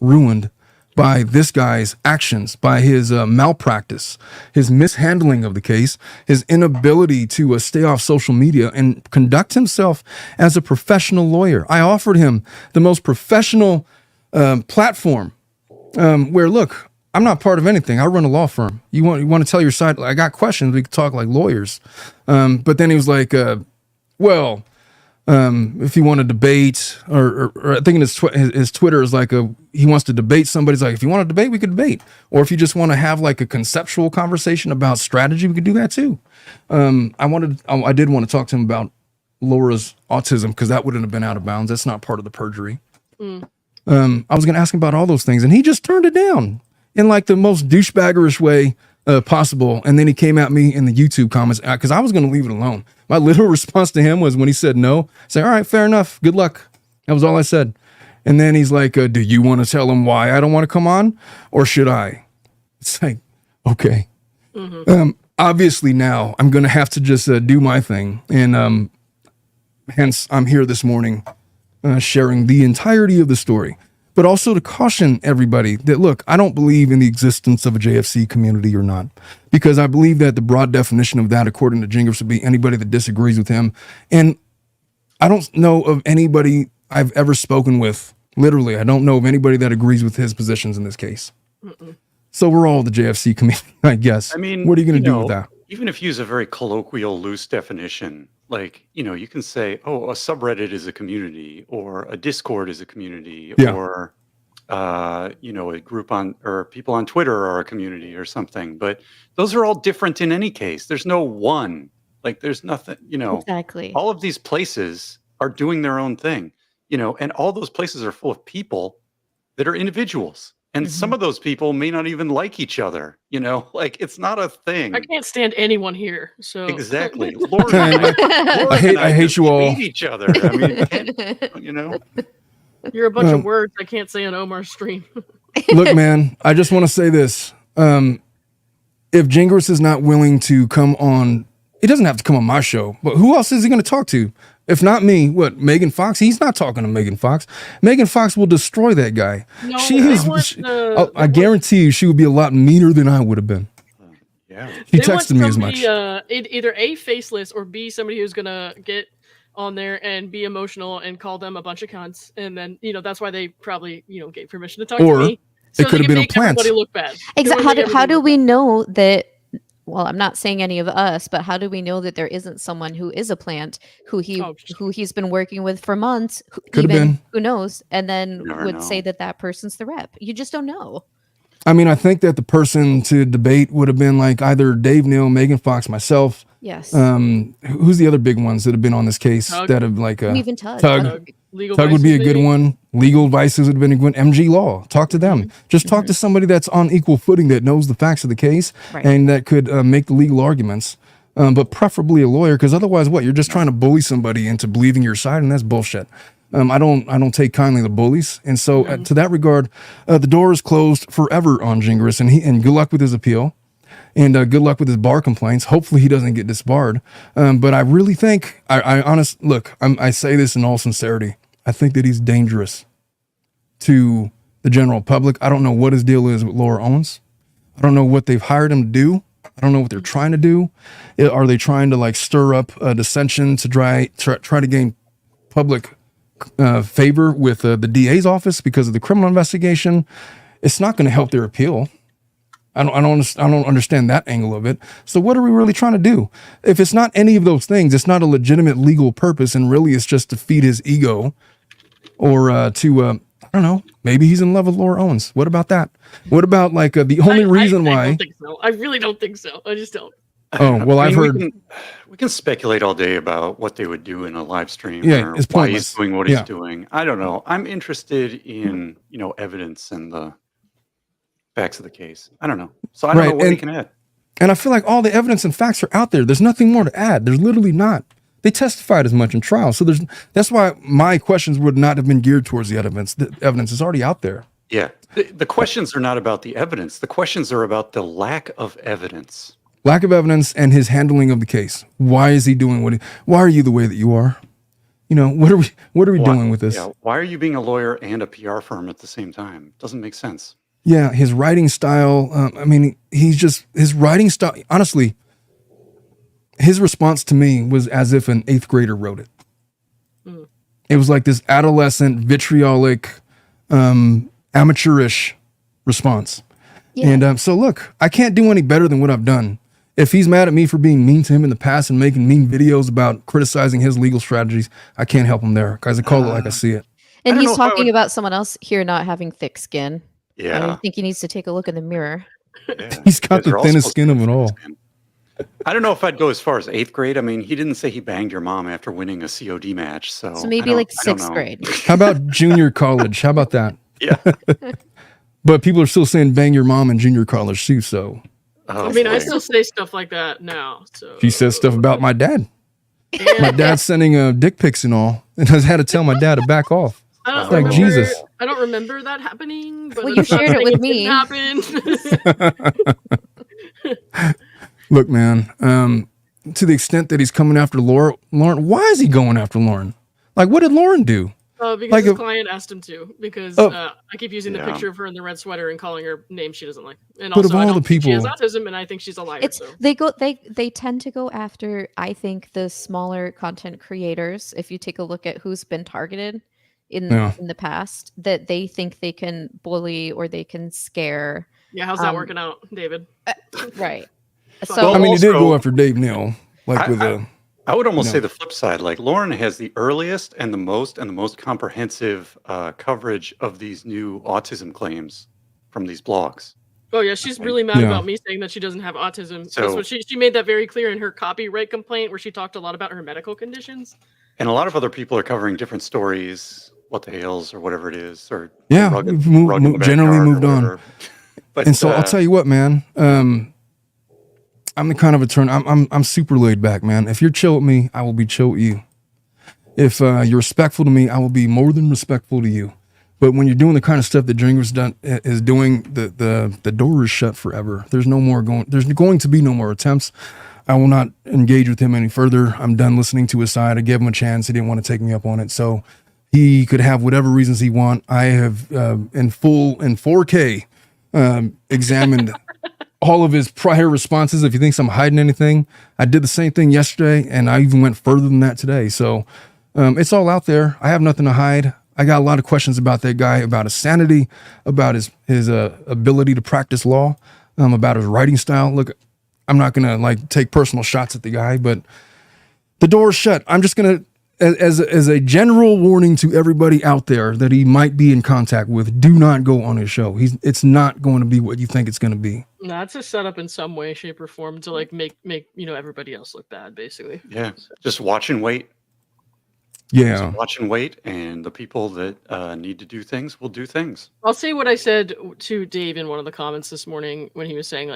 ruined by this guy's actions, by his malpractice, his mishandling of the case, his inability to stay off social media and conduct himself as a professional lawyer. I offered him the most professional platform where, look, I'm not part of anything. I run a law firm. You want to tell your side? I got questions. We could talk like lawyers. But then he was like, if you want to debate, or I think in his Twitter is like he wants to debate somebody. He's like, if you want to debate, we could debate. Or if you just want to have like a conceptual conversation about strategy, we could do that too. I did want to talk to him about Laura's autism because that wouldn't have been out of bounds. That's not part of the perjury. I was going to ask him about all those things, and he just turned it down in like the most douchebaggerish way possible. And then he came at me in the YouTube comments because I was going to leave it alone. My literal response to him was when he said no, say, all right, fair enough. Good luck. That was all I said. And then he's like, do you want to tell him why I don't want to come on, or should I? It's like, okay. Obviously now I'm going to have to just do my thing. And hence I'm here this morning sharing the entirety of the story, but also to caution everybody that, look, I don't believe in the existence of a JFC community or not, because I believe that the broad definition of that, according to Gingras, would be anybody that disagrees with him. And I don't know of anybody I've ever spoken with. Literally, I don't know of anybody that agrees with his positions in this case. So we're all the JFC community, I guess. I mean, what are you going to do with that? Even if you use a very colloquial, loose definition, like, you can say, oh, a subreddit is a community, or a Discord is a community, or, a group or people on Twitter are a community or something. But those are all different in any case. There's no one, like, there's nothing, Exactly. All of these places are doing their own thing, and all those places are full of people that are individuals. And some of those people may not even like each other, like, it's not a thing. I can't stand anyone here. So Exactly. Laura and I hate you all. hate each other. I mean, you're a bunch of words I can't say on Omar's stream. Look, man, I just want to say this. If Gingras is not willing to come on, he doesn't have to come on my show, but who else is he going to talk to? If not me, what, Megan Fox? He's not talking to Megan Fox. Megan Fox will destroy that guy. No, I guarantee you she would be a lot meaner than I would have been. Yeah. She texted me as much. Either A, faceless, or B, somebody who's going to get on there and be emotional and call them a bunch of cunts. And then, that's why they probably, gave permission to talk to me. So it could have been a plant. Everybody look bad. Exactly. How do we know that? Well, I'm not saying any of us, but how do we know that there isn't someone who is a plant who he's been working with for months? Could have been. Who knows? And then would know. say that person's the rep. You just don't know. I mean, I think that the person to debate would have been like either Dave Neal, Megan Fox, myself. Yes. Who's the other big ones that have been on this case that have like even Tug. Tug would be a good one. Legal Vices would have been a good one. MG Law. Talk to them. Just talk to somebody that's on equal footing that knows the facts of the case and that could make the legal arguments. But preferably a lawyer, because otherwise, what, you're just trying to bully somebody into believing your side, and that's bullshit. I don't take kindly to bullies, and so to that regard, the door is closed forever on Gingras, and good luck with his appeal. And good luck with his bar complaints. Hopefully he doesn't get disbarred. But I really think, I say this in all sincerity. I think that he's dangerous to the general public. I don't know what his deal is with Laura Owens. I don't know what they've hired him to do. I don't know what they're trying to do. Are they trying to like stir up dissension to try to gain public favor with the DA's office because of the criminal investigation? It's not going to help their appeal. I don't understand that angle of it. So what are we really trying to do? If it's not any of those things, it's not a legitimate legal purpose, and really it's just to feed his ego, or I don't know, maybe he's in love with Laura Owens. What about that? What about like the only reason why? I don't think so. I really don't think so. I just don't. Oh, well, I've heard. We can speculate all day about what they would do in a live stream, Yeah, or it's why pointless. he's doing what he's doing. I don't know. I'm interested in evidence and the facts of the case. I don't know. So I don't know what he can add. And I feel like all the evidence and facts are out there. There's nothing more to add. There's literally not. They testified as much in trial. So that's why my questions would not have been geared towards the evidence. The evidence is already out there. Yeah. The questions are not about the evidence. The questions are about the lack of evidence. Lack of evidence and his handling of the case. Why is he doing why are you the way that you are? What are we doing with this? Yeah. Why are you being a lawyer and a PR firm at the same time? Doesn't make sense. Yeah, his writing style. His writing style. Honestly, his response to me was as if an 8th grader wrote it. Mm. It was like this adolescent, vitriolic, amateurish response. Yeah. And so look, I can't do any better than what I've done. If he's mad at me for being mean to him in the past and making mean videos about criticizing his legal strategies, I can't help him there because I call it like I see it. And he's talking about someone else here not having thick skin. Yeah. I think he needs to take a look in the mirror. Yeah. He's got the thinnest skin of it all. I don't know if I'd go as far as 8th grade. I mean, he didn't say he banged your mom after winning a COD match. So maybe like 6th grade. How about junior college? How about that? Yeah. But people are still saying bang your mom in junior college too. So I mean, I still say stuff like that now. So she says stuff about my dad. Yeah. My dad's sending dick pics and all, and I had to tell my dad to back off. I don't remember, Jesus. I don't remember that happening. But well, you shared it with me. Look, man. To the extent that he's coming after Lauren, why is he going after Lauren? Like, what did Lauren do? Because his client asked him to. Because I keep using the picture of her in the red sweater and calling her names she doesn't like. And but also, of all I don't the people, think she has autism, and I think she's a liar. They tend to go after, I think, the smaller content creators. If you take a look at who's been targeted in the past, that they think they can bully or they can scare. Yeah, how's that working out, David? Right. So I mean, he did go after Dave Neal, I would almost say the flip side. Like, Lauren has the earliest and the most comprehensive coverage of these new autism claims from these blogs. Oh yeah, she's really mad about me saying that she doesn't have autism. So that's what she made that very clear in her copyright complaint, where she talked a lot about her medical conditions. And a lot of other people are covering different stories, what the Hales or whatever it is, or we've generally moved on. But, and so I'll tell you what, man. I'm the kind of attorney. I'm super laid back, man. If you're chill with me, I will be chill with you. If you're respectful to me, I will be more than respectful to you. But when you're doing the kind of stuff that Gingras is doing, the door is shut forever. There's going to be no more attempts. I will not engage with him any further. I'm done listening to his side. I gave him a chance. He didn't want to take me up on it. So he could have whatever reasons he want. I have in 4K examined all of his prior responses. If he thinks I'm hiding anything, I did the same thing yesterday, and I even went further than that today. So it's all out there. I have nothing to hide. I got a lot of questions about that guy, about his sanity, about his ability to practice law, about his writing style. Look, I'm not going to take personal shots at the guy, but the door is shut. I'm just going to, as a general warning to everybody out there that he might be in contact with, do not go on his show. It's not going to be what you think it's going to be. No, it's a setup in some way, shape, or form to make everybody else look bad, basically. Yeah, just watch and wait. Yeah, just watch and wait, and the people that need to do things will do things. I'll say what I said to Dave in one of the comments this morning when he was saying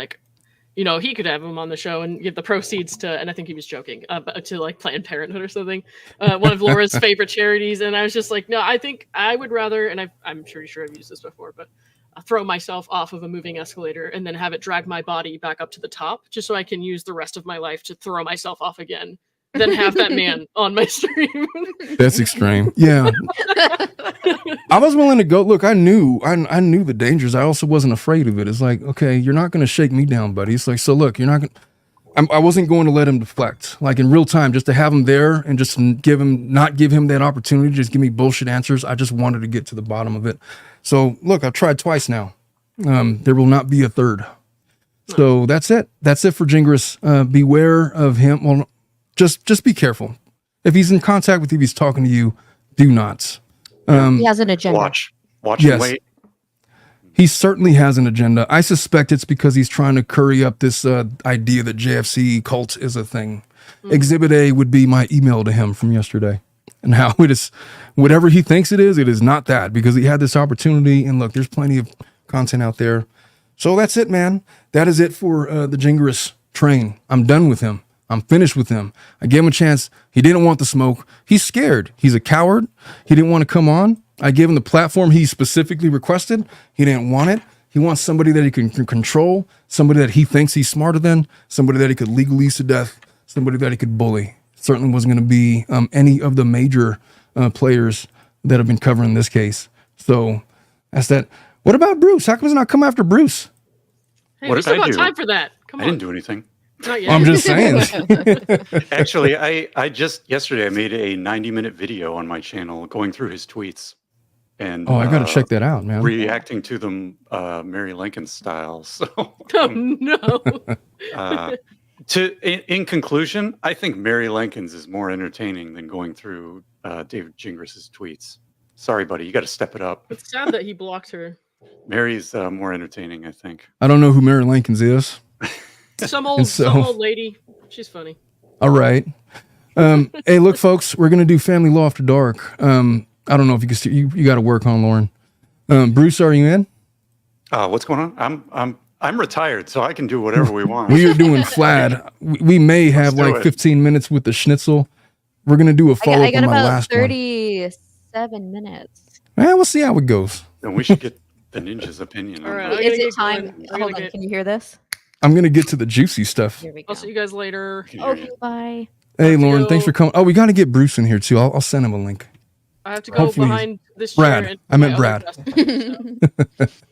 he could have him on the show and give the proceeds to, and I think he was joking, to Planned Parenthood or something, one of Laura's favorite charities. And I was just like, no, I think I would rather, and I'm sure I've used this before, but throw myself off of a moving escalator and then have it drag my body back up to the top, just so I can use the rest of my life to throw myself off again. Then have that man on my stream. That's extreme. Yeah. I was willing to go. Look, I knew the dangers. I also wasn't afraid of it. It's like, okay, you're not going to shake me down, buddy. It's like, so look, you're not going to, I wasn't going to let him deflect, like in real time, just to have him there and just not give him that opportunity, just give me bullshit answers. I just wanted to get to the bottom of it. So look, I've tried twice now. There will not be a third. So that's it. That's it for Gingras. Beware of him. Well, just be careful. If he's in contact with you, if he's talking to you, do not. He has an agenda. Watch Yes. and wait. He certainly has an agenda. I suspect it's because he's trying to curry up this idea that JFC cult is a thing. Exhibit A would be my email to him from yesterday. And how it is, whatever he thinks it is not that, because he had this opportunity. And look, there's plenty of content out there. So that's it, man. That is it for the Gingras train. I'm done with him. I'm finished with him. I gave him a chance. He didn't want the smoke. He's scared. He's a coward. He didn't want to come on. I gave him the platform he specifically requested. He didn't want it. He wants somebody that he can control, somebody that he thinks he's smarter than, somebody that he could legally to death, somebody that he could bully. Certainly wasn't going to be any of the major players that have been covering this case. So that's that. What about Bruce? How come he's not come after Bruce? Hey, What we did still I got do? time for that. Come I on. didn't do anything. Not yet. I'm just saying. Actually, I just yesterday I made a 90-minute video on my channel going through his tweets and Oh, I got to check that out, man. reacting to them Mary Lincoln style. So Oh no. in conclusion, I think Mary Lincoln's is more entertaining than going through David Gingras' tweets. Sorry, buddy, you got to step it up. It's sad that he blocked her. Mary's more entertaining, I think. I don't know who Mary Lincoln's is. Some And so- old lady. She's funny. All right. Hey, look, folks, we're going to do Family Law After Dark. I don't know if you can see, you got to work on Lauren. Bruce, are you in? What's going on? I'm retired, so I can do whatever we want. We are doing Flad. We may have do like it. 15 minutes with the schnitzel. We're going to do a follow I up got on my about last one. 37 minutes. We'll see how it goes. Then we should get the ninja's opinion. All on right, that. I Is gotta it get time? going. I gotta Hold on. get- Can you hear this? I'm going to get to the juicy stuff. Here we go. I'll see you guys later. I can hear Okay, you. bye. Hey, Let's Lauren, go. thanks for coming. Oh, we got to get Bruce in here too. I'll send him a link. I have to go Hopefully- behind this Brad. chair. And I meant my Brad. other desk and stuff.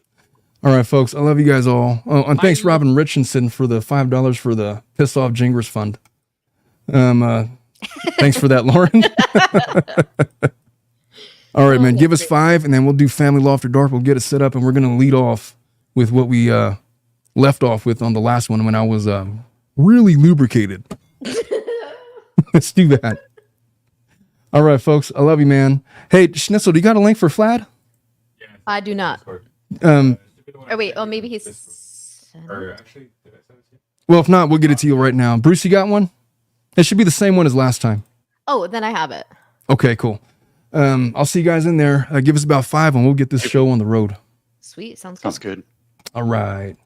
All right, folks. I love you guys all. Oh, and thanks, Bye. Robin Richardson, for the $5 for the Piss Off Gingras Fund. Thanks for that, Lauren. All right, man. Give us 5, and then we'll do Family Law After Dark. We'll get it set up, and we're going to lead off with what we left off with on the last one when I was really lubricated. Let's do that. All right, folks. I love you, man. Hey, Schnitzel, do you got a link for Flad? I do not. Um, Oh, wait. Oh, maybe he's. well, if not, we'll get it to you right now. Bruce, you got one? It should be the same one as last time. Oh, then I have it. Okay, cool. I'll see you guys in there. Give us about 5 and we'll get this show on the road. Sweet. Sounds good. Sounds good. All right.